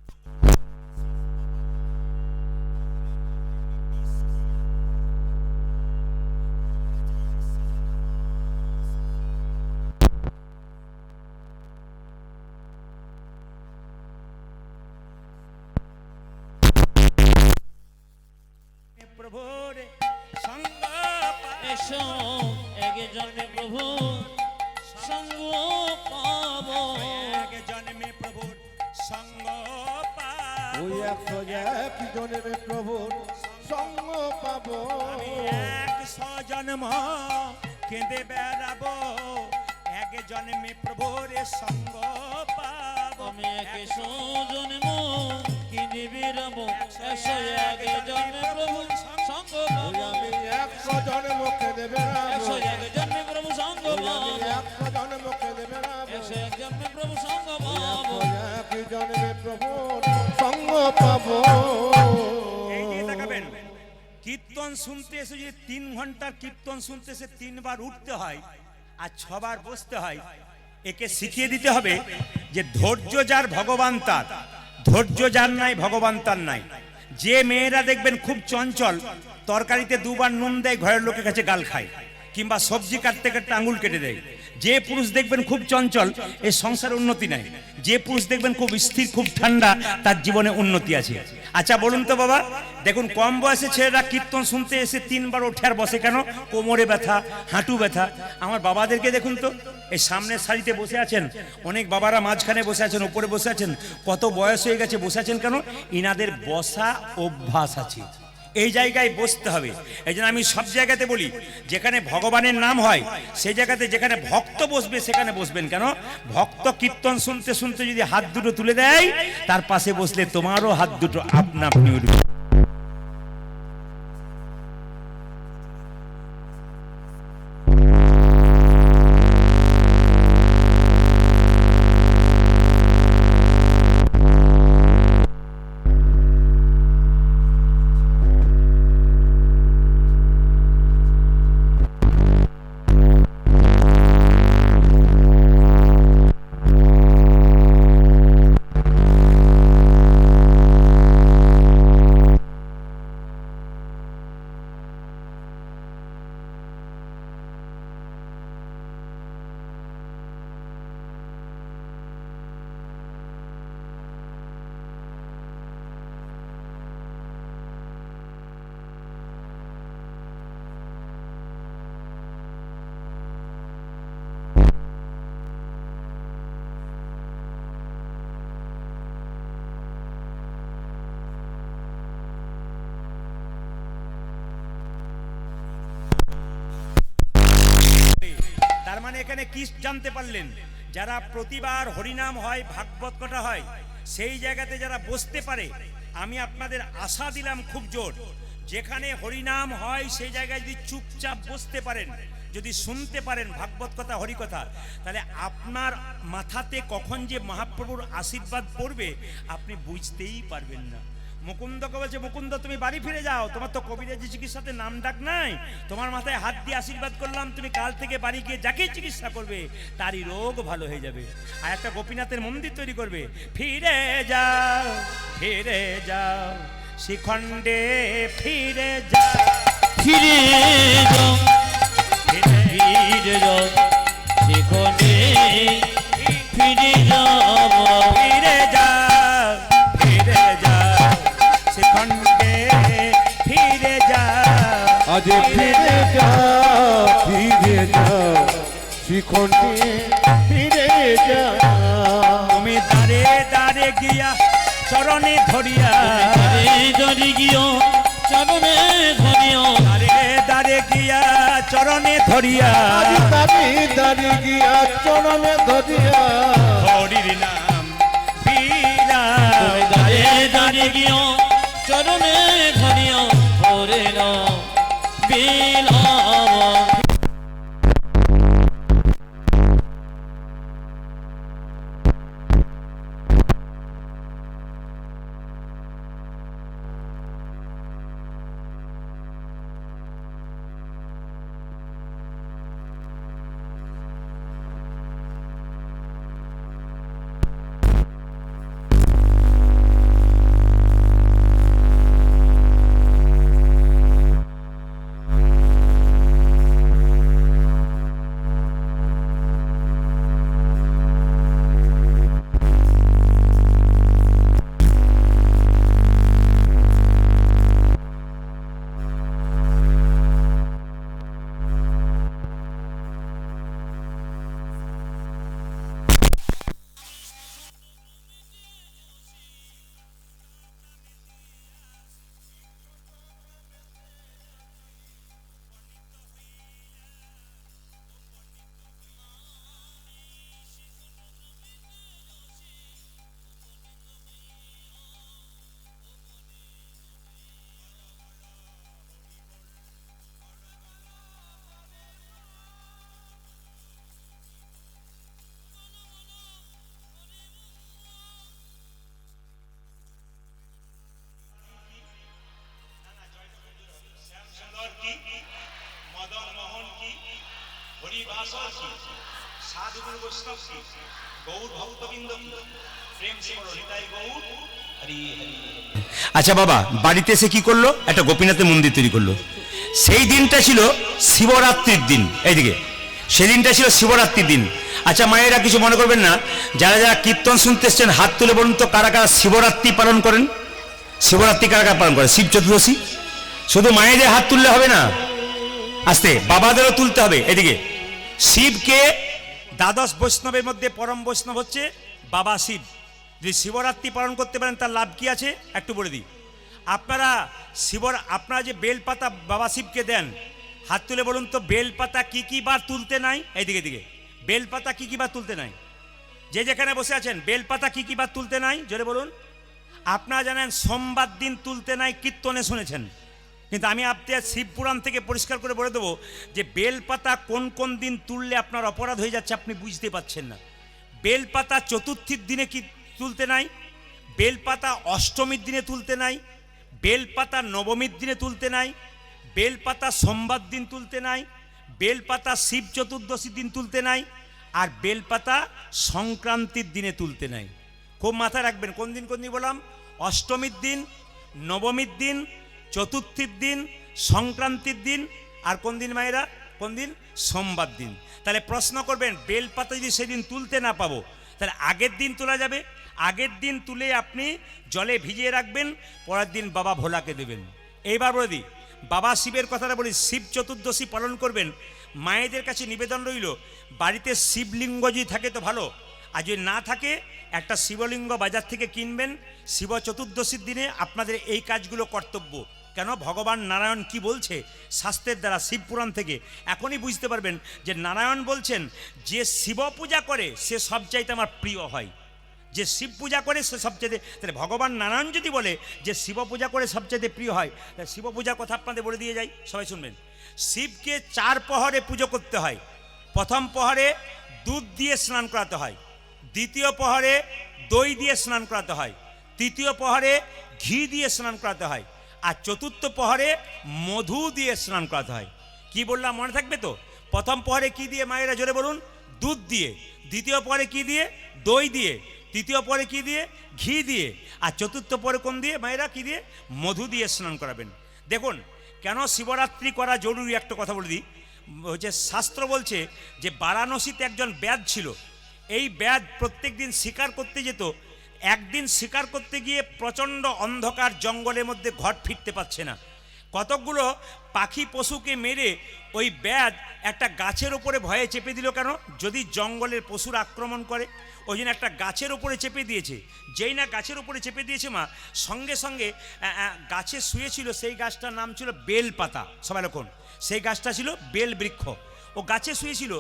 প্রভুর সঙ্গ এসো এক জন্মে প্রভু সঙ্গ পাব এক জন্মে প্রভুর সঙ্গ পাব ওই 101 জনের প্রভুর সঙ্গ পাবো আমি 100 জন্ম কেঁদে বেড়াবো এক জন্মে প্রভুর সঙ্গ পাব আমি এক জন্ম কি নিবিড় পাবো 101 জন্মে প্রভু সঙ্গ পাবো আমি 100 জন্ম খেতে বেড়াবো 101 জন্মে প্রভু সঙ্গ আমি পাবো 100 জন্ম খেতে বেড়াবো 101 জন্মে প্রভু সঙ্গ পাবো একই জন্মে প্রভু সঙ্গ পাবো। এই দিয়ে তাকাবেন, কীর্তন শুনতে এসে যদি 3 ঘন্টার কীর্তন শুনতে এসে 3 বার উঠতে হয় আর 6 বার বসতে হয়, একে শিখিয়ে দিতে হবে যে ধৈর্য যার ভগবান তার, ধৈর্য যার নাই ভগবান তার নাই। যে মেয়েরা দেখবেন খুব চঞ্চল, তরকারিতে 2 বার নুন দেয়, ঘরের লোকের কাছে গাল খায়, কিংবা সবজি কাটতে কাটতে আঙুল কেটে দেয়। যে পুরুষ দেখবেন খুব চঞ্চল, এই সংসারে উন্নতি নাই। যে পুরুষ দেখবেন খুব স্থির, খুব ঠান্ডা, তার জীবনে উন্নতি আছে। আচ্ছা বলুন তো বাবা, দেখুন কম বয়সে ছেলেরা কীর্তন শুনতে এসে 3 বার ওঠে আর বসে কেন? কোমরে ব্যথা, হাঁটু ব্যথা। আমার বাবাদেরকে দেখুন তো, এই সামনের সারিতে বসে আছেন, অনেক বাবারা মাঝখানে বসে আছেন, উপরে বসে আছেন, কত বয়স হয়ে গেছে বসে আছেন কেন? ইনাদের বসা অভ্যাস আছে, এই জায়গায় বসতে হবে। এই জন্য আমি সব জায়গাতে বলি, যেখানে ভগবানের নাম হয় সেই জায়গাতে, যেখানে ভক্ত বসবে সেখানে বসবেন। কেন? ভক্ত কীর্তন শুনতে শুনতে যদি হাত দুটো তুলে দেয়, তার পাশে বসলে তোমারও হাত দুটো আপনা আপনি উঠবে। তার মানে এখানে কি জানতে পারলেন? যারা প্রতিবার হরিনাম হয়, ভাগবত কথা হয়, সেই জায়গাতে যারা বসতে পারে, আমি আপনাদের আশা দিলাম খুব জোর, যেখানে হরিনাম হয় সেই জায়গায় যদি চুপচাপ বসতে পারেন, যদি শুনতে পারেন ভাগবত কথা, হরি কথা, তাহলে আপনার মাথাতে কখন যে মহাপ্রভুর আশীর্বাদ পড়বে আপনি বুঝতেই পারবেন না। মুকুন্দকে বলছে, মুকুন্দ তুমি বাড়ি ফিরে যাও, তোমার তো কবিরাজি চিকিৎসাতে নাম ডাক নাই, তোমার মাথায় হাত দিয়ে আশীর্বাদ করলাম, তুমি কাল থেকে বাড়ি গিয়ে যাকে চিকিৎসা করবে তারই রোগ ভালো হয়ে যাবে, আর একটা গোপীনাথের মন্দির তৈরি করবে। ফিরে যাও, ফিরে যাও, শিখণ্ডে ফিরে যাও, ফিরে যাও ফিরে যাও সেখানে ফিরে যাও ফিরে যাও, ফিরে যাও, শিখণ্ডে ফিরে যাও, আজ ফিরে যাও, ফিরে যাও, শিখণ্ডে ফিরে যাও। তুমি দাঁড়ে দাঁড়ে গিয়া চরণে ধরিয়া, দাঁড়ে গিয়ে চরণে ধরিও দাঁড়ে দাঁড়ে গিয়া চরণে ধরিয়া, আজ দাঁড়িয়ে দাঁড়িয়ে গিয়া চরণে ধরিয়া, হরির নাম বীরা, দাঁড়ে দাঁড়িয়ে গিয়ে চরণে ধরিও হরে নাম বিলাম। বৈষ্ণব কি, গৌর ভক্তবৃন্দ কি, প্রেম সে বলো হৃদয় গৌর হরি হরি। আচ্ছা বাবা, বাড়িতে এসে কি করলো? একটা গোপীনাথের মন্দির তৈরি করলো। সেই দিনটা ছিল শিবরাত্রির দিন, এইদিকে সেদিনটা ছিল শিবরাত্রির দিন। আচ্ছা মায়েরা কিছু মনে করবেন না, যারা যারা কীর্তন শুনতে এসছেন হাত তুলে বলুন তো কারা কারা শিবরাত্রি পালন করেন? শিবরাত্রি কারা কারা পালন করে? শিব চতুর্দশী শুধু মায়েদের হাত তুললে হবে না, আস্তে বাবাদেরও তুলতে হবে। এদিকে শিবকে দ্বাদশ বৈষ্ণবের মধ্যে পরম বৈষ্ণব হচ্ছে বাবা শিব। যদি শিবরাত্রি পালন করতে পারেন তার লাভ কি আছে একটু বলে দিই। আপনারা যে বেলপাতা বাবা শিবকে দেন, হাত তুলে বলুন তো বেলপাতা কি কি বার তুলতে নাই? এইদিকে দিকে বেলপাতা কি কি বার তুলতে নাই? যে যেখানে বসে আছেন বেলপাতা কি কি বার তুলতে নাই জোরে বলুন। আপনারা জানেন সোমবার দিন তুলতে নাই, কীর্তনে শুনেছেন, কিন্তু আমি আপনার শিবপুরাণ থেকে পরিষ্কার করে বলে দেবো যে বেলপাতা কোন কোন দিন তুললে আপনার অপরাধ হয়ে যাচ্ছে আপনি বুঝতে পারছেন না। বেলপাতা চতুর্থীর দিনে কি তুলতে নাই, বেলপাতা অষ্টমীর দিনে তুলতে নাই, বেলপাতা নবমীর দিনে তুলতে নাই, বেলপাতা সোমবার দিন তুলতে নাই, বেলপাতা শিব চতুর্দশীর দিন তুলতে নাই, আর বেলপাতা সংক্রান্তির দিনে তুলতে নাই। খুব মাথায় রাখবেন কোন দিন বললাম, অষ্টমীর দিন, নবমীর দিন, চতুর্থীর দিন, সংক্রান্তির দিন, আর কোন দিন মায়েরা? কোন দিন? সোমবার দিন। তাহলে প্রশ্ন করবেন বেলপাতা যদি সেদিন তুলতে না পাবো তাহলে আগের দিন তোলা যাবে? আগের দিন তুলে আপনি জলে ভিজিয়ে রাখবেন, পরের দিন বাবা ভোলাকে দেবেন। এইবার বলে দিই বাবা শিবের কথাটা বলি, শিব চতুর্দশী পালন করবেন, মায়েদের কাছে নিবেদন রইল বাড়িতে শিবলিঙ্গ যদি থাকে তো ভালো, আর যদি না থাকে একটা শিবলিঙ্গ বাজার থেকে কিনবেন। শিব চতুর্দশীর দিনে আপনাদের এই কাজগুলো কর্তব্য। কেন? ভগবান নারায়ণ কি বলছে শাস্ত্রের দ্বারা, শিবপুরাণ থেকে এখনই বুঝতে পারবেন যে নারায়ণ বলছেন যে শিব পূজা করে সে সবচাইতে আমার প্রিয় হয়। যে শিব পূজা করে সে সবচাইতে, তাহলে ভগবান নারায়ণ যদি বলে যে শিব পূজা করে সবচাইতে প্রিয় হয়, তাহলে শিব পূজার কথা আপনাদের বলে দিয়ে যাই, সবাই শুনবেন। শিবকে 4 প্রহরে পুজো করতে হয়। প্রথম প্রহরে দুধ দিয়ে স্নান করাতে হয়, দ্বিতীয় প্রহরে দই দিয়ে স্নান করাতে হয়, তৃতীয় প্রহরে ঘি দিয়ে স্নান করাতে হয়, আর চতুর্থ প্রহরে মধু দিয়ে স্নান করাতে হয়। কি বললাম মনে থাকবে তো? প্রথম প্রহরে কি দিয়ে মায়েরা জোরে বলুন? দুধ দিয়ে। দ্বিতীয় প্রহরে কি দিয়ে? দই দিয়ে। তৃতীয় প্রহরে কি দিয়ে? ঘি দিয়ে। আর চতুর্থ প্রহরে কোন দিয়ে মায়েরা? কি দিয়ে? মধু দিয়ে স্নান করাবেন। দেখুন কেন শিবরাত্রি করা জরুরি একটা কথা বলে দিই। হচ্ছে শাস্ত্র বলছে যে বারাণসীতে একজন ব্যাধ ছিল। এই ব্যাধ প্রত্যেক দিন শিকার করতে যেত। একদিন শিকার করতে গিয়ে প্রচণ্ড অন্ধকার জঙ্গলের মধ্যে ঘর ফিরতে পারছে না। কতকগুলো পাখি পশুকে মেরে ওই ব্যাধ একটা গাছের ওপরে ভয়ে চেপে দিল। কেন? যদি জঙ্গলের পশুর আক্রমণ করে, ওই জন্য একটা গাছের ওপরে চেপে দিয়েছে। যেই না গাছের ওপরে চেপে দিয়েছে মা, সঙ্গে সঙ্গে গাছে শুয়েছিল, সেই গাছটার নাম ছিল বেলপাতা। সবাই লক্ষণ, সেই গাছটা ছিল বেল বৃক্ষ। ও গাছে শুয়েছিল,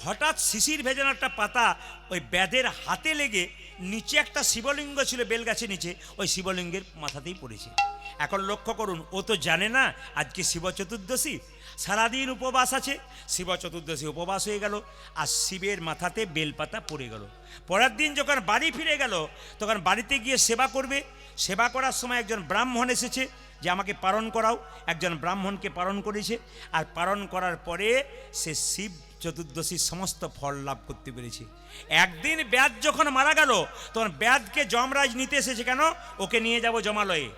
হঠাৎ শিশির ভেজানো একটা পাতা ওই ব্যাধের হাতে লেগে নিচে একটা শিবলিঙ্গ ছিল বেল গাছের নিচে, ওই শিবলিঙ্গের মাথাতেই পড়েছে। এখন লক্ষ্য করুন, ও তো জানে না আজকে শিব চতুর্দশী, সারাদিন উপবাস আছে। শিব চতুর্দশী উপবাস হয়ে গেল, আর শিবের মাথাতে বেলপাতা পড়ে গেল। পরের দিন যখন বাড়ি ফিরে গেল, তখন বাড়িতে গিয়ে সেবা করবে। সেবা করার সময় একজন ব্রাহ্মণ এসেছে যে আমাকে পালন করাও। একজন ব্রাহ্মণকে পালন করেছে, আর পালন করার পরে সে শিব চতুর্দশীর সমস্ত ফল লাভ করতে পেরেছে। একদিন ব্যাধ যখন মারা গেল, তখন ব্যাধকে যমরাজ নিতে এসেছে। কেন? ওকে নিয়ে যাব জমালয়ে।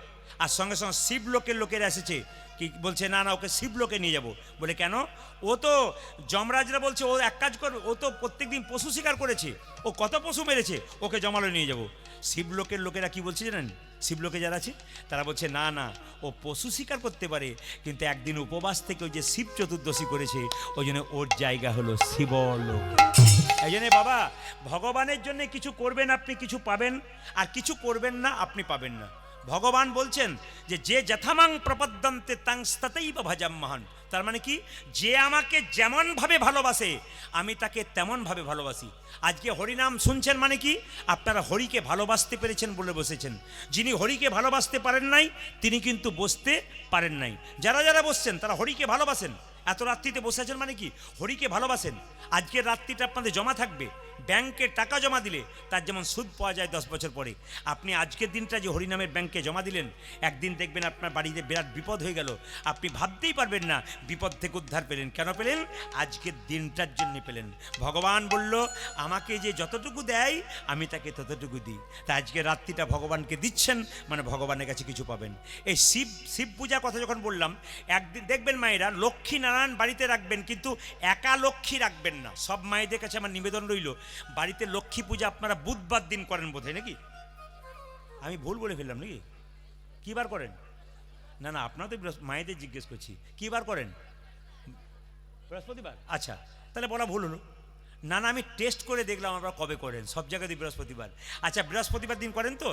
আর সঙ্গে সঙ্গে শিবলোকের লোকেরা এসেছে, কি বলছে, না না ওকে শিবলোকে নিয়ে যাব। বলে কেন? ও তো যমরাজরা বলছে ও এক কাজ করবে, ও তো প্রত্যেকদিন পশু শিকার করেছে, ও কত পশু মেরেছে, ওকে জমালয়ে নিয়ে যাব। শিবলোকের লোকেরা কি বলছে জানেন? শিবলোকে যারা আছে তারা বলছে না না, ও পশু শিকার করতে পারে, কিন্তু একদিন উপবাস থেকে ওই যে শিব চতুর্দশী করেছে, ওই জন্য ওর জায়গা হলো শিবলোক। এই জন্যে বাবা, ভগবানের জন্য কিছু করবেন আপনি কিছু পাবেন, আর কিছু করবেন না আপনি পাবেন না। ভগবান বলছেন যে যে যথামাং প্রপদ্যন্তে তাং ততৈব ভজাম্যহং। তার মানে কি? যে আমাকে যেমনভাবে ভালোবাসে আমি তাকে তেমনভাবে ভালোবাসি। আজকে হরিনাম শুনছেন মানে কি? আপনারা হরিকে ভালোবাসতে পেরেছেন বলে বসেছেন। যিনি হরিকে ভালোবাসতে পারেন নাই তিনি কিন্তু বসতে পারেন নাই। যারা যারা বসছেন তারা হরিকে ভালোবাসেন, এত রাত্রিতে বসে আছেন মানে কি হরিকে ভালোবাসেন। আজকের রাত্রিটা আপনাদের জমা থাকবে, ব্যাংকে টাকা জমা দিলে তার যেমন সুদ পাওয়া যায় 10 বছর পরে, আপনি আজকের দিনটা যে হরিনামের ব্যাংকে জমা দিলেন, একদিন দেখবেন আপনার বাড়িতে বিরাট বিপদ হয়ে গেল, আপনি ভাবতেই পারবেন না বিপদ থেকে উদ্ধার পেলেন। কেন পেলেন? আজকের দিনটার জন্য পেলেন। ভগবান বলল আমাকে যে যতটুকু দেয় আমি তাকে ততটুকু দিই। তা আজকের রাত্রিটা ভগবানকে দিচ্ছেন মানে ভগবানের কাছে কিছু পাবেন। এই শিব পূজার কথা যখন বললাম, একদিন দেখবেন মায়েরা লক্ষ্মী নারায়ণ বাড়িতে রাখবেন, কিন্তু একা লক্ষ্মী রাখবেন না। সব মায়েদের কাছে আমার নিবেদন রইল, বাড়িতে লক্ষ্মী পূজা আপনারা বুধবার দিন করেন বোধহয়, নাকি? আমি ভুল বলে ফেললাম নাকি? কি বার করেন? না না, আপনারা তো মায়েদের জিজ্ঞেস করছি, কি বার করেন? বৃহস্পতিবার। আচ্ছা, তাহলে বলা ভুল হলো। না না, আমি টেস্ট করে দেখলাম আপনারা কবে করেন, সব জায়গাতেই বৃহস্পতিবার। আচ্ছা, বৃহস্পতিবার দিন করেন তো।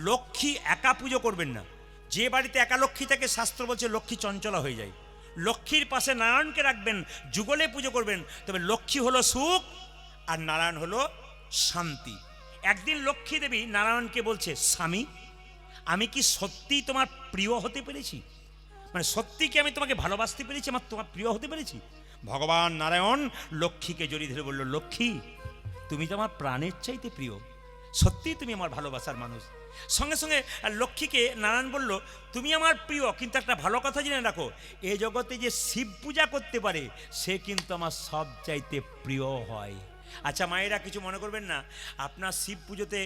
লক্ষ্মী একা পুজো করবেন না। যে বাড়িতে একা লক্ষ্মী থাকে শাস্ত্র বলছে লক্ষ্মী চঞ্চলা হয়ে যায়। লক্ষ্মীর পাশে নারায়ণকে রাখবেন, যুগলে পুজো করবেন। তবে লক্ষ্মী হলো সুখ আর নারায়ণ হলো শান্তি। একদিন লক্ষ্মী দেবী নারায়ণকে বলছে, স্বামী আমি কি সত্যি তোমার প্রিয় হতে পেরেছি? মানে সত্যি কি আমি তোমাকে ভালোবাসতে পেরেছি, আমার তোমার প্রিয় হতে পেরেছি? ভগবান নারায়ণ লক্ষ্মীকে জড়িয়ে ধরে বলল, লক্ষ্মী তুমি তো আমার প্রাণের চাইতে প্রিয়, সত্যি তুমি আমার ভালোবাসার মানুষ। সঙ্গে সঙ্গে লক্ষ্মীকে নারায়ণ বলল, তুমি আমার প্রিয়, কিন্তু একটা ভালো কথা জেনে রাখো, এ জগতে যে শিব পূজা করতে পারে সে কিন্তু আমার সব চাইতে প্রিয় হয়। আচ্ছা মায়েরা, কিছু মনে করবেন না, আপনার শিব পুজোতে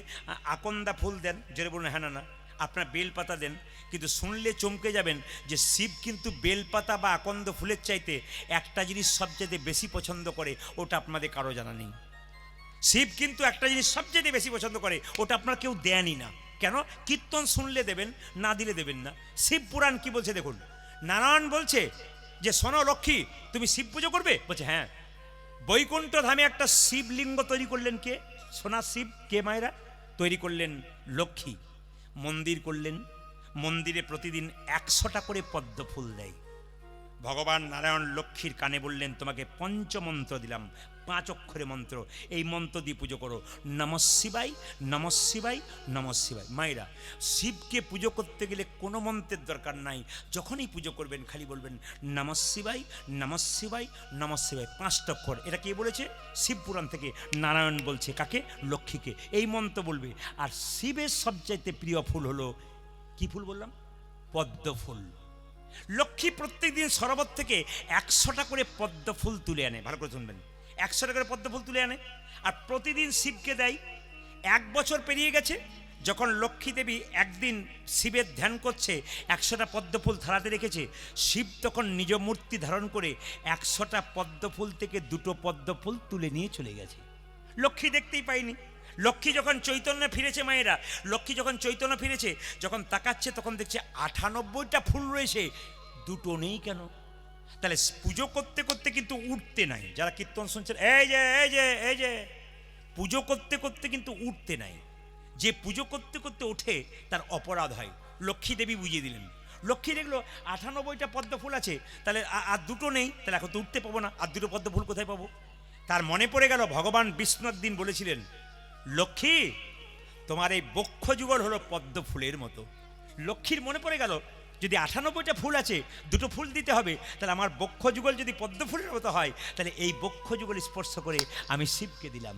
আকন্দা ফুল দেন, জোরে বলুন হ্যাঁ না না, আপনার বেলপাতা দেন, কিন্তু শুনলে চমকে যাবেন যে শিব কিন্তু বেলপাতা বা আকন্দ ফুলের চাইতে একটা জিনিস সবচেয়ে বেশি পছন্দ করে, ওটা আপনাদের কারো জানা নেই। শিব কিন্তু একটা জিনিস সবচেয়ে বেশি পছন্দ করে, ওটা আপনার কেউ দেয়নি না। কেন? কীর্তন শুনলে দেবেন, না দিলে দেবেন না। শিব পুরাণ কি বলছে দেখুন। নারায়ণ বলছে যে শোনো লক্ষ্মী, তুমি শিব পুজো করবে? বলছে হ্যাঁ। বৈকুণ্ঠ ধামে একটা শিবলিঙ্গ তৈরি করলেন কে? সোনার শিব। কে মায়েরা? তৈরি করলেন লক্ষ্মী। মন্দির করলেন, মন্দিরে প্রতিদিন 100টা করে পদ্ম ফুল দেয়। ভগবান নারায়ণ লক্ষ্মীর কানে বললেন, তোমাকে পঞ্চমন্ত্র দিলাম, 5 অক্ষরে মন্ত্র, এই মন্ত্র দিয়ে পুজো করো, নমঃ শিবায় নমঃ শিবায় নমঃ শিবায়। মায়েরা, শিবকে পুজো করতে গেলে কোনো মন্ত্রের দরকার নাই। যখনই পুজো করবেন খালি বলবেন নমঃ শিবায় নমঃ শিবায় নমঃ শিবায়, 5টা অক্ষর। এটা কে বলেছে? শিব পুরাণ থেকে নারায়ণ বলছে। কাকে? লক্ষ্মীকে। এই মন্ত্র বলবে। আর শিবের সবচাইতে প্রিয় ফুল হলো, কি ফুল বললাম? পদ্ম ফুল। লক্ষ্মী প্রত্যেক দিন সরোবর থেকে 100টা করে পদ্ম ফুল তুলে আনে। ভালো করে শুনবেন, 100টা করে পদ্ম ফুল তুলে আনে আর প্রতিদিন শিবকে দেয়। 1 বছর পেরিয়ে গেছে, যখন লক্ষ্মী দেবী একদিন শিবের ধ্যান করছে, 100টা পদ্ম ফুল থালাতে রেখেছে। শিব তখন নিজ মূর্তি ধারণ করে 100টা পদ্ম ফুল থেকে 2টো পদ্ম ফুল তুলে নিয়ে চলে গেছে। লক্ষ্মী দেখতেই পাইনি। লক্ষ্মী যখন চৈতন্য ফিরেছে মায়েরা, লক্ষ্মী যখন চৈতন্য ফিরেছে, যখন তাকাচ্ছে তখন দেখছে 98টা ফুল রয়েছে, 2টো নেই কেন? তাহলে পুজো করতে করতে কিন্তু উঠতে নাই। যারা কীর্তন শুনছেন, এই যে এই যে এই যে, পুজো করতে করতে কিন্তু উঠতে নাই। যে পুজো করতে করতে ওঠে তার অপরাধ হয়। লক্ষ্মী দেবী বুঝিয়ে দিলেন। লক্ষ্মী দেখলো 98টা পদ্ম ফুল আছে, তাহলে আর 2টো নেই, তাহলে এখন তো উঠতে পাবো না, আর 2টো পদ্ম ফুল কোথায় পাবো? তার মনে পড়ে গেল ভগবান বিষ্ণুর দিন বলেছিলেন, লক্ষ্মী তোমার এই বক্ষ যুগল হলো পদ্ম ফুলের মতো। লক্ষ্মীর মনে পড়ে গেল, যদি 98টা ফুল আছে, 2টো ফুল দিতে হবে, তাহলে আমার বক্ষ যুগল যদি পদ্ম ফুলের মতো হয়, তাহলে এই বক্ষ যুগল স্পর্শ করে আমি শিবকে দিলাম।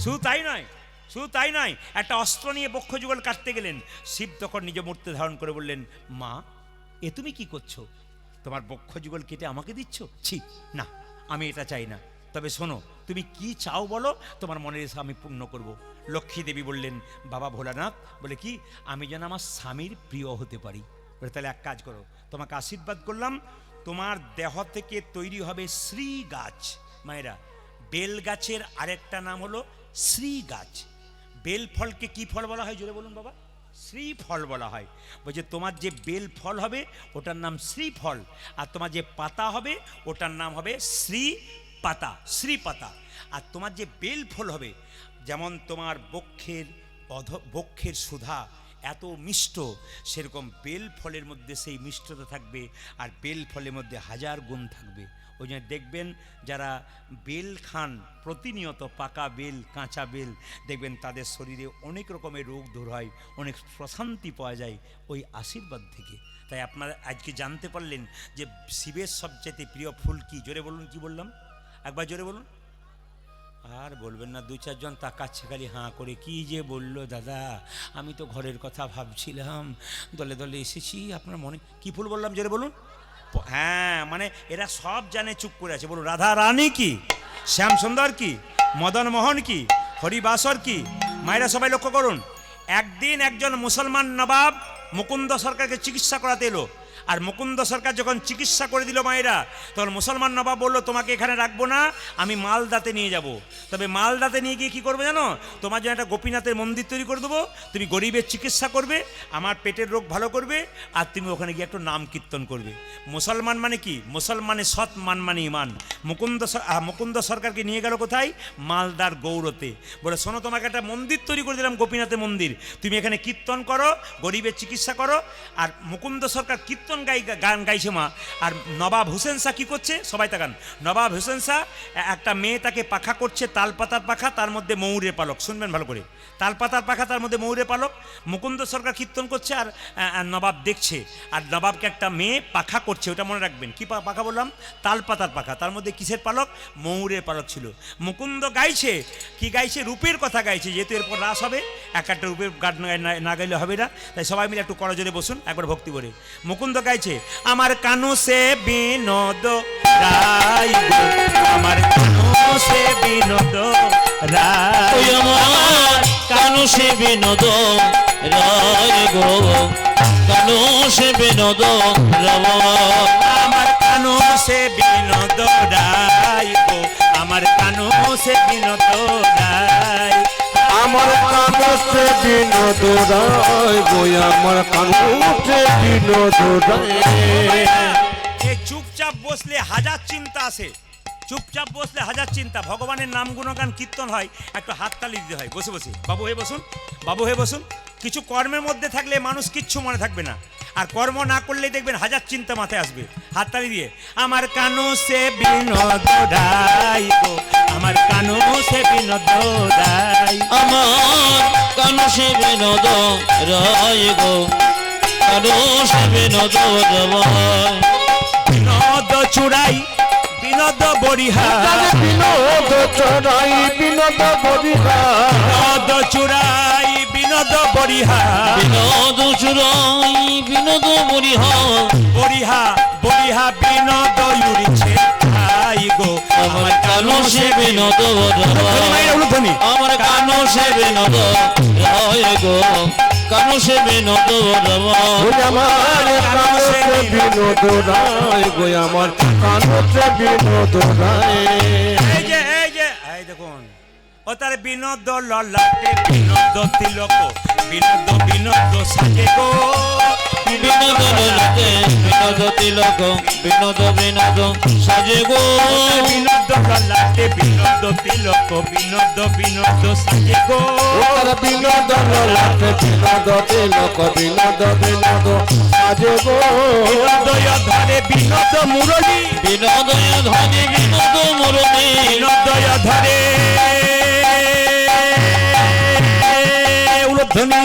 শুধু তাই নয়, শুধু তাই নয়, একটা অস্ত্র নিয়ে বক্ষ যুগল কাটতে গেলেন। শিব তখন নিজ মূর্তি ধারণ করে বললেন, মা এ তুমি কি করছো? তোমার বক্ষ যুগল কেটে আমাকে দিচ্ছ? ছি না, আমি এটা চাই না। তবে শোনো, তুমি কি চাও বলো, তোমার মনের ইচ্ছা আমি পূর্ণ করব। লক্ষ্মী দেবী বললেন, বাবা ভোলানাথ, বলে কি, আমি যেন আমার স্বামীর প্রিয় হতে পারি। বলে তাহলে এক কাজ করো, তোমাকে আশীর্বাদ করলাম, তোমার দেহ থেকে তৈরি হবে শ্রী গাছ। মায়েরা, বেল গাছের আরেকটা নাম হলো শ্রী গাছ। বেল ফলকে কি ফল বলা হয়? জোরে বলুন বাবা। শ্রী ফল বলা হয়। বলছে তোমার যে বেল ফল হবে ওটার নাম শ্রী ফল, আর তোমার যে পাতা হবে ওটার নাম হবে শ্রী পাতা, শ্রী পাতা। আর তোমার যে বেল ফল হবে, যেমন তোমার বক্ষের সুধা এত মিষ্ট, সেরকম বেল ফলের মধ্যে সেই মিষ্টতা থাকবে, আর বেল ফলের মধ্যে হাজার গুণ থাকবে। ওই জন্য দেখবেন যারা বেল খান প্রতিনিয়ত, পাকা বেল, কাঁচা বেল, দেখবেন তাদের শরীরে অনেক রকমের রোগ দূর হয়, অনেক প্রশান্তি পাওয়া যায় ওই আশীর্বাদ থেকে। তাই আপনারা আজকে জানতে পারলেন যে শিবের সবচেয়ে প্রিয় ফুল কি। জোরে বলুন, কি বললাম? একবার জোরে বলুন। আর বলবেন না, দু চারজন তাকাচ্ছে খালি হাঁ করে, কি যে বললো দাদা, আমি তো ঘরের কথা ভাবছিলাম, দলে দলে এসেছি, আপনার মনে কি ফুল বললাম? জোরে বলুন। হ্যাঁ, মানে এরা সব জানে, চুপ করে আছে। বলুন, রাধা রানী কি, শ্যাম সুন্দর কি, মদন মোহন কি, হরিবাসর কি। মায়েরা সবাই লক্ষ্য করুন, একদিন একজন মুসলমান নবাব মুকুন্দ সরকারকে চিকিৎসা করাতে এলো। আর মুকুন্দ সরকার যখন চিকিৎসা করে দিল মায়েরা, তখন মুসলমান নবাব বললো, তোমাকে এখানে রাখবো না, আমি মালদাতে নিয়ে যাব। তবে মালদাতে নিয়ে গিয়ে কী করবে জানো? তোমার জন্য একটা গোপীনাথের মন্দির তৈরি করে দেবো, তুমি গরিবের চিকিৎসা করবে, আমার পেটের রোগ ভালো করবে, আর তুমি ওখানে গিয়ে একটু নাম কীর্তন করবে। মুসলমান মানে কি? মুসলমানের সৎ মান মানে ইমান। মুকুন্দ সরকারকে নিয়ে গেল কোথায়? মালদার গৌরতে। বলে, শোনো, তোমাকে একটা মন্দির তৈরি করে দিলাম, গোপীনাথের মন্দির, তুমি এখানে কীর্তন করো, গরিবের চিকিৎসা করো। আর মুকুন্দ সরকার কীর্তন গান গাইছে মা। আর নবাব হোসেন শাহ কী করছে? সবাই তাকান। নবাব হোসেন শাহ একটা মেয়ে তাকে পাখা করছে, তালপাতার পাখা, তার মধ্যে ময়ূরের পালক। শুনবেন ভালো করে, তালপাতার পাখা, তার মধ্যে ময়ূরের পালক। মুকুন্দ সরকার কীর্তন করছে আর নবাব দেখছে। আর নবাবকে একটা মেয়ে পাখা করছে, ওটা মনে রাখবেন। কি পাখা বললাম? তালপাতার পাখা, তার মধ্যে কিসের পালক? ময়ূরের পালক ছিল। মুকুন্দ গাইছে, কি গাইছে? রূপের কথা গাইছে। যেহেতু এরপর রাস হবে, এক একটা রূপের গান না গাইলে হবে না, তাই সবাই মিলে একটু করজোরে বসুন, একবার ভক্তি করে। মুকুন্দ গাইছে, আমার কানু সে বিনোদ রায় গো, আমার কানু সে বিনোদ রায়, ওই আমার কানু সে বিনোদ রায় গো, কানু সে বিনোদ রায়, আমার কানু সে বিনোদ রায় গো, আমার কানু সে বিনোদ রায়, আমার কানসে বিনোদ রায় গো, আমার কানসে বিনোদ রায়। এই চুপচাপ বসলে হাজার চিন্তা আসে, চুপচাপ বসলে হাজার চিন্তা। ভগবানের নাম গুণগান কীর্তন হয়, একটু হাততালি দিতে হয় বসে বসে। বাবু হয়ে বসুন, বাবু হয়ে বসুন। কিছু কর্মের মধ্যে থাকলে মানুষ কিচ্ছু মনে থাকবে না, আর কর্ম না করলেই দেখবেন হাজার চিন্তা মাথায় আসবে। হাততালি দিয়ে, আমার কানু সে বিনোদ রায় গো, আমার কানু সে বিনোদ রায়, আমার কানু সে বিনোদ রায় গো, কানু সে বিনোদ রায়, বিনোদ চূড়াই বিনোদ বরিহার, বিনোদ চড়াই বিনোদ বরিহার, বিনোদ চূড়াই বিনোদ বরিহার, বিনোদ চুরাই বিনোদ বরিহার, বরিহা বরিহা বিনোদ উড়িছে ভাই গো, আমার কানু সে বিনোদ রায়, উলুধ্বনি, আমার কানু সে বিনোদ রায় গো, কানু সে বিনোদ রায়, আমার কানসে বিনোদ রায় গো, আমার কানসে বিনোদ রায়। এই যে এই যে এই দেখুন, ও তার বিনোদ ললাটে বিনোদ তিলক, বিনোদ বিনোদ সাজে গো, বিনোদ ললাটে বিনোদ তিলক, বিনোদ বিনোদ সাজে গো, বিনোদ ললাটে বিনোদ তিলক, বিনোদ বিনোদ সাজে গো, ওর বিনোদ ললাটে বিনোদ তিলক, বিনোদ বিনোদ সাজে গো, বিনোদয় ধরে বিনোদ মুরলী, বিনোদয় ধরে বিনোদ মুরলী, বিনোদয় ধরে উলুধ্বনি,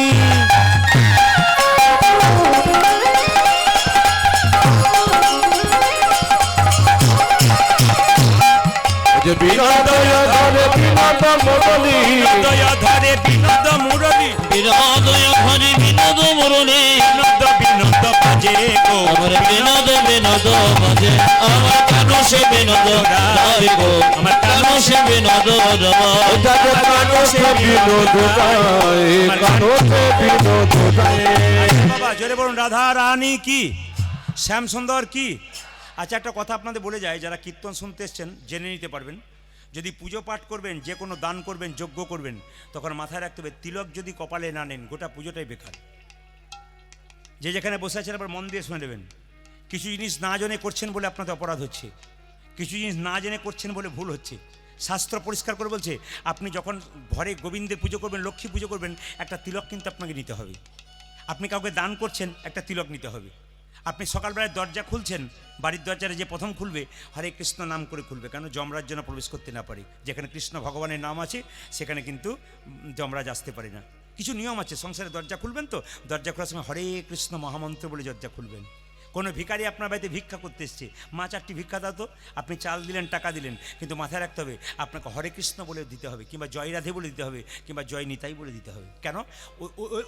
যে বিনোদয় ধরে বিনোদ মুরলী, বিনোদয় ধরে বিনোদ মুরলী, বিনোদয় ধরে বিনোদ মুরলী, বিনোদ বিনোদ বাজে গো, আমার বিনোদ বিনোদ বাজে, আমার কানু সে বিনোদ রায় গো, আমার কানু সে বিনোদ রায়, যাদের কানসে বিনোদ রায়, কানসে বিনোদ রায়। বাবা জোরে বলুন, রাধা রানী কি, শ্যাম সুন্দর কি। আচ্ছা, একটা কথা আপনাদের বলে যায়, যারা কীর্তন শুনতে এসছেন জেনে নিতে পারবেন। যদি পুজো পাঠ করবেন, যে কোনো দান করবেন, যজ্ঞ করবেন, তখন মাথায় রাখতে হবে, তিলক যদি কপালে না নেন, গোটা পুজোটাই বেকার। যে যেখানে বসে আছেন আবার মন দিয়ে শুনে নেবেন। কিছু জিনিস না জেনে করছেন বলে আপনাদের অপরাধ হচ্ছে, কিছু জিনিস না জেনে করছেন বলে ভুল হচ্ছে। শাস্ত্র পরিষ্কার করে বলছে, আপনি যখন ঘরে গোবিন্দের পুজো করবেন, লক্ষ্মী পুজো করবেন, একটা তিলক কিন্তু আপনাকে নিতে হবে। আপনি কাউকে দান করছেন, একটা তিলক নিতে হবে। আপনি সকালবেলায় দরজা খুলছেন, বাড়ির দরজাটা যে প্রথম খুলবে হরে কৃষ্ণ নাম করে খুলবে, কেন যমরাজ যেন প্রবেশ করতে না পারে। যেখানে কৃষ্ণ ভগবানের নাম আছে সেখানে কিন্তু যমরাজ আসতে পারে না। কিছু নিয়ম আছে, সংসারে দরজা খুলবেন তো দরজা খোলার সময় হরে কৃষ্ণ মহামন্ত্র বলে দরজা খুলবেন। কোনো ভিখারি আপনার বাড়িতে ভিক্ষা করতে এসছে, মা 4টি ভিক্ষা দাও তো, আপনি চাল দিলেন, টাকা দিলেন, কিন্তু মাথায় রাখতে হবে আপনাকে হরে কৃষ্ণ বলে দিতে হবে, কিংবা জয় রাধে বলে দিতে হবে, কিংবা জয় নিতাই বলে দিতে হবে। কেন?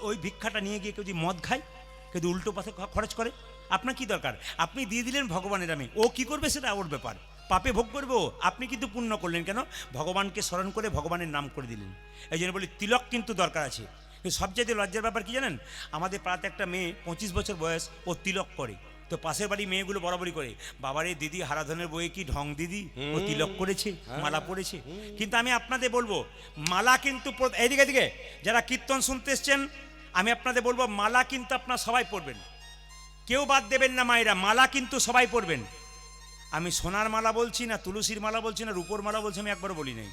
ওই ভিক্ষাটা নিয়ে গিয়ে কেউ যদি মদ খায়, কেউ যদি উল্টো পথে খরচ করে, আপনার কি দরকার? আপনি দিয়ে দিলেন ভগবানের নামে, ও কি করবে সেটা ওর ব্যাপার, পাপে ভোগ করবে ও, আপনি কিন্তু পুণ্য করলেন। কেন? ভগবানকে স্মরণ করে ভগবানের নাম করে দিলেন। এই জন্য বলি তিলক কিন্তু দরকার আছে। কিন্তু সবচেয়ে লজ্জার ব্যাপার কি জানেন? আমাদের পাড়াতে একটা মেয়ে 25 বছর বয়স, ও তিলক করে। তো পাশের বাড়ি মেয়েগুলো বরাবরই করে, বাবারে দিদি হারাধনের বইয়ে কি ঢং দিদি, ও তিলক করেছে, মালা পড়েছে। কিন্তু আমি আপনাদের বলবো মালা কিন্তু এইদিকে এদিকে যারা কীর্তন শুনতে এসছেন, আমি আপনাদের বলবো মালা কিন্তু আপনারা সবাই পড়বেন, কেউ বাদ দেবেন না মায়েরা, মালা কিন্তু সবাই পড়বেন। আমি সোনার মালা বলছি না, তুলসীর মালা বলছি না, রূপোর মালা বলছি, আমি একবারও বলি নাই।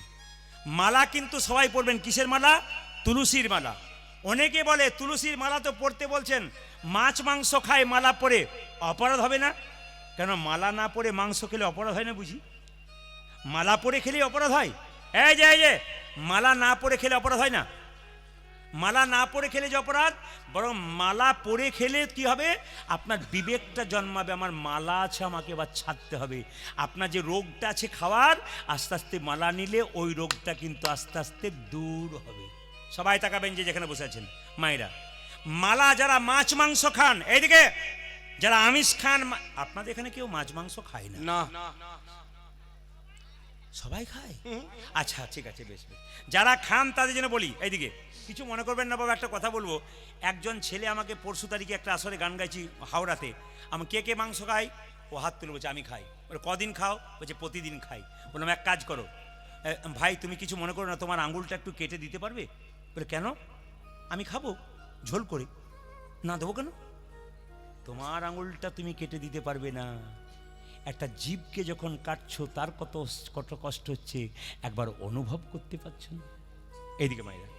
মালা কিন্তু সবাই পড়বেন। কিসের মালা? তুলসীর মালা। অনেকে বলে তুলসীর মালা তো পড়তে বলছেন, মাছ মাংস খায় মালা পরে অপরাধ হবে না? কেন মালা না পরে মাংস খেলে অপরাধ হয় না বুঝি? মালা পরে খেলে অপরাধ হয়? এই যে মালা না পরে খেলে অপরাধ হয় না? মালা না পরে খেলে যে অপরাধ, বরং মালা পরে খেলে কি হবে? আপনার বিবেকটা জন্মাবে, আমার মালা আছে, আমাকে এবার ছাড়তে হবে। আপনার যে রোগটা আছে খাওয়ার, আস্তে আস্তে মালা নিলে ওই রোগটা কিন্তু আস্তে আস্তে দূর হবে। সবাই তাকাবেন যে যেখানে বসে আছেন মায়েরা। মালা যারা মাছ মাংস খান, এইদিকে যারা আমিষ খান, আপনাদের এখানে কেউ মাছ মাংস খায় না? না, সবাই খায়? আচ্ছা ঠিক আছে, বেশ বেশ। যারা খান তাদের জন্য বলি, এইদিকে কিছু মনে করবেন না বাবা, একটা কথা বলবো। একজন ছেলে আমাকে পরশু তারিখে একটা আসরে গান গাইছি হাওড়াতে, আমি কে কে মাংস খাই, ও হাত তুলে বলছে আমি খাই। বলে কদিন খাও? বলছে প্রতিদিন খাই। বললাম এক কাজ করো ভাই, তুমি কিছু মনে করো না, তোমার আঙুলটা একটু কেটে দিতে পারবে? বলে কেন? আমি খাবো ঝোল করে। না দেবো কেন? তোমার আঙুলটা তুমি কেটে দিতে পারবে না, একটা জীবকে যখন কাটছো তার কত কত কষ্ট হচ্ছে একবার অনুভব করতে পারছো না? এইদিকে মায়েরা,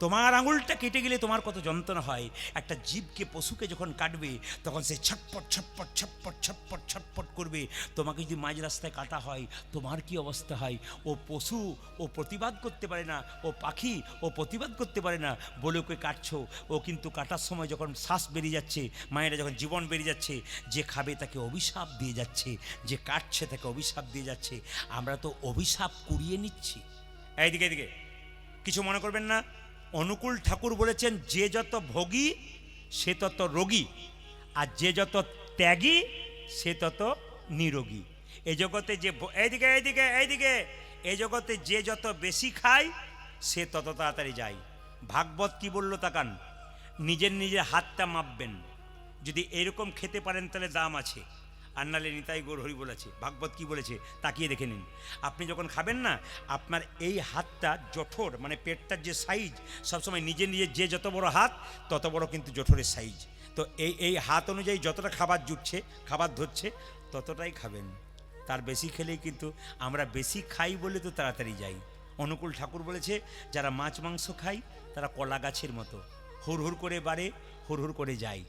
তোমার আঙুলটা কেটে গেলে তোমার কত যন্ত্রণা হয়। একটা জীবকে, পশুকে যখন কাটবে তখন সে ছটপট ছটপট ছটপট ছটপট ছটপট করবে। তোমাকে যদি মাঝ রাস্তায় কাটা হয় তোমার কি অবস্থা হয়? ও পশু, ও প্রতিবাদ করতে পারে না, ও পাখি, ও প্রতিবাদ করতে পারে না বলে ওকে কাটছো। ও কিন্তু কাটার সময় যখন শ্বাস বেরিয়ে যাচ্ছে, মায়েরা যখন জীবন বেরিয়ে যাচ্ছে, যে খাবে তাকে অভিশাপ দিয়ে যাচ্ছে, যে কাটছে তাকে অভিশাপ দিয়ে যাচ্ছে। আমরা তো অভিশাপ কুড়িয়ে নিচ্ছি। এইদিকে এদিকে কিছু মনে করবেন না। অনুকূল ঠাকুর বলেছেন, যে যত ভোগী সে তত রোগী, আর যে যত ত্যাগী সে তত নিরোগী। এই জগতে যে এইদিকে এইদিকে এইদিকে এই জগতে যে যত বেশি খায় সে তত তাড়াতাড়ি যায়। ভাগবত কি বললো তাকান, নিজের নিজের হাতটা মাপবেন, যদি এরকম খেতে পারেন তাহলে দাম আছে, আর নালে নিতাই গৌর হরি বলেছে। ভাগবত কি বলেছে তাকিয়ে দেখে নিন। আপনি যখন খাবেন না, আপনার এই হাতটা জঠর, মানে পেটটার যে সাইজ, সবসময় নিজে নিজে যে যত বড় হাত তত বড় কিন্তু জঠরের সাইজ। তো এই হাত অনুযায়ী যতটা খাবার জুটছে, খাবার ধরছে, ততটাই খাবেন। তার বেশি খেলেই কিন্তু আমরা বেশি খাই বলে তো তাড়াতাড়ি যাই। অনুকূল ঠাকুর বলেছে, যারা মাছ মাংস খায় তারা কলা গাছের মতো, হুড় করে বাড়ে, হুড় করে যায়।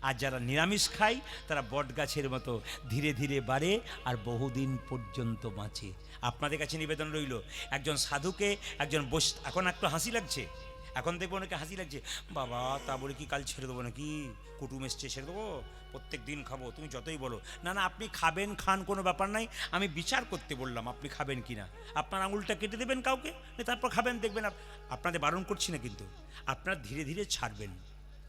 আর যারা নিরামিষ খায় তারা বট গাছের মতো ধীরে ধীরে বাড়ে আর বহুদিন পর্যন্ত বাঁচে। আপনাদের কাছে নিবেদন রইল, একজন সাধুকে একজন এখন একটু হাসি লাগছে, এখন দেখবো অনেকে হাসি লাগছে, বাবা তা বলে কি কাল ছেড়ে দেবো নাকি, কুটুম এসছে ছেড়ে দেবো, প্রত্যেক দিন খাবো, তুমি যতই বলো। না না, আপনি খাবেন, খান, কোনো ব্যাপার নাই, আমি বিচার করতে বললাম আপনি খাবেন কি না। আপনার আঙুলটা কেটে দেবেন কাউকে, তারপর খাবেন, দেখবেন। আপনাদের বারণ করছি না, কিন্তু আপনারা ধীরে ধীরে ছাড়বেন,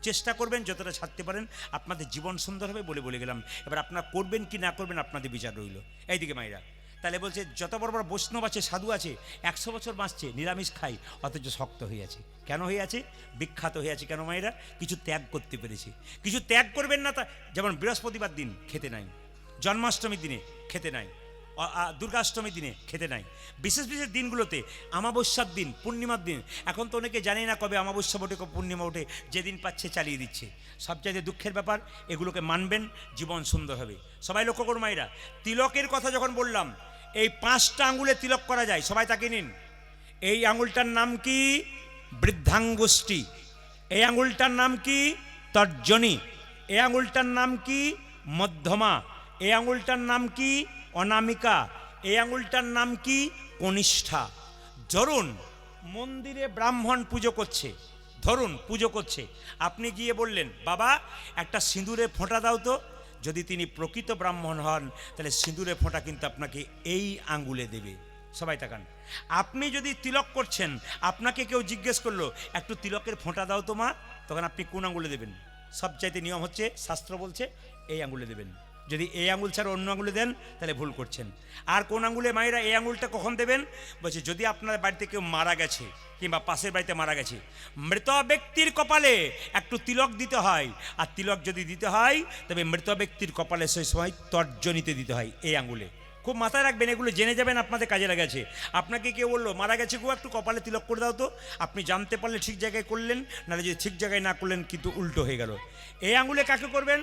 চেষ্টা করবেন যতটা ছাড়তে পারেন, আপনাদের জীবন সুন্দর হবে বলে গেলাম। এবার আপনারা করবেন কি না করবেন আপনাদের বিচার রইল। এইদিকে মায়েরা, তাহলে বলছে যত বড় বড় বৈষ্ণব আছে, সাধু আছে, 100 বছর বাঁচছে, নিরামিষ খাই, অথচ শক্ত হয়ে আছে। কেন হয়ে আছে? বিখ্যাত হয়ে আছে। কেন মায়েরা? কিছু ত্যাগ করতে পেরেছে। কিছু ত্যাগ করবেন না তা, যেমন বৃহস্পতিবার দিন খেতে নাই, জন্মাষ্টমীর দিনে খেতে নাই, দুর্গাষ্টমীর দিনে খেতে নাই, বিশেষ বিশেষ দিনগুলোতে, অমাবস্যার দিন, পূর্ণিমার দিন। এখন তো অনেকে জানে না কবে অমাবস্যা ওঠে, কবে পূর্ণিমা ওঠে, যেদিন পাচ্ছে চালিয়ে দিচ্ছে। সবচাইতে দুঃখের ব্যাপার, এগুলোকে মানবেন, জীবন সুন্দর হবে। সবাই লক্ষ্য করুন মায়েরা, তিলকের কথা যখন বললাম, এই 5টা আঙুলে তিলক করা যায়। সবাই তাকে নিন। এই আঙুলটার নাম কি? বৃদ্ধাঙ্গুষ্টি। এই আঙুলটার নাম কি? তর্জনী। এই আঙুলটার নাম কি? মধ্যমা। এই আঙুলটার নাম কি? অনামিকা। এই আঙুলটার নাম কি? কনিষ্ঠা। ধরুন মন্দিরে ব্রাহ্মণ পুজো করছে, ধরুন পুজো করছে, আপনি গিয়ে বললেন বাবা একটা সিঁদুরে ফোঁটা দাও তো। যদি তিনি প্রকৃত ব্রাহ্মণ হন তাহলে সিঁদুরে ফোঁটা কিন্তু আপনাকে এই আঙ্গুলে দেবে। সবাই তাকান। আপনি যদি তিলক করছেন, আপনাকে কেউ জিজ্ঞেস করলো একটু তিলকের ফোঁটা দাও তো মা, তখন আপনি কোন আঙ্গুলে দেবেন? সবচাইতে নিয়ম হচ্ছে, শাস্ত্র বলছে এই আঙ্গুলে দেবেন। যদি এই আঙুল ছাড়া অন্য আঙুলে দেন তাহলে ভুল করছেন। আর কোন আঙুলে মায়েরা এই আঙুলটা কখন দেবেন? বলছে যদি আপনার বাড়িতে কেউ মারা গেছে কিংবা পাশের বাড়িতে মারা গেছে, মৃত ব্যক্তির কপালে একটু তিলক দিতে হয়। আর তিলক যদি দিতে হয় তবে মৃত ব্যক্তির কপালে সেই সময় তর্জনীতে দিতে হয়, এই আঙুলে। খুব মাথায় রাখবেন, এগুলো জেনে যাবেন, আপনাদের কাজে লাগেছে। আপনাকে কেউ বললো মারা গেছে গো একটু কপালে তিলক করে দাও তো, আপনি জানতে পারলে ঠিক জায়গায় করলেন, নাহলে যদি ঠিক জায়গায় না করলেন কিন্তু উল্টো হয়ে গেল। এই আঙুলে কাকে করবেন?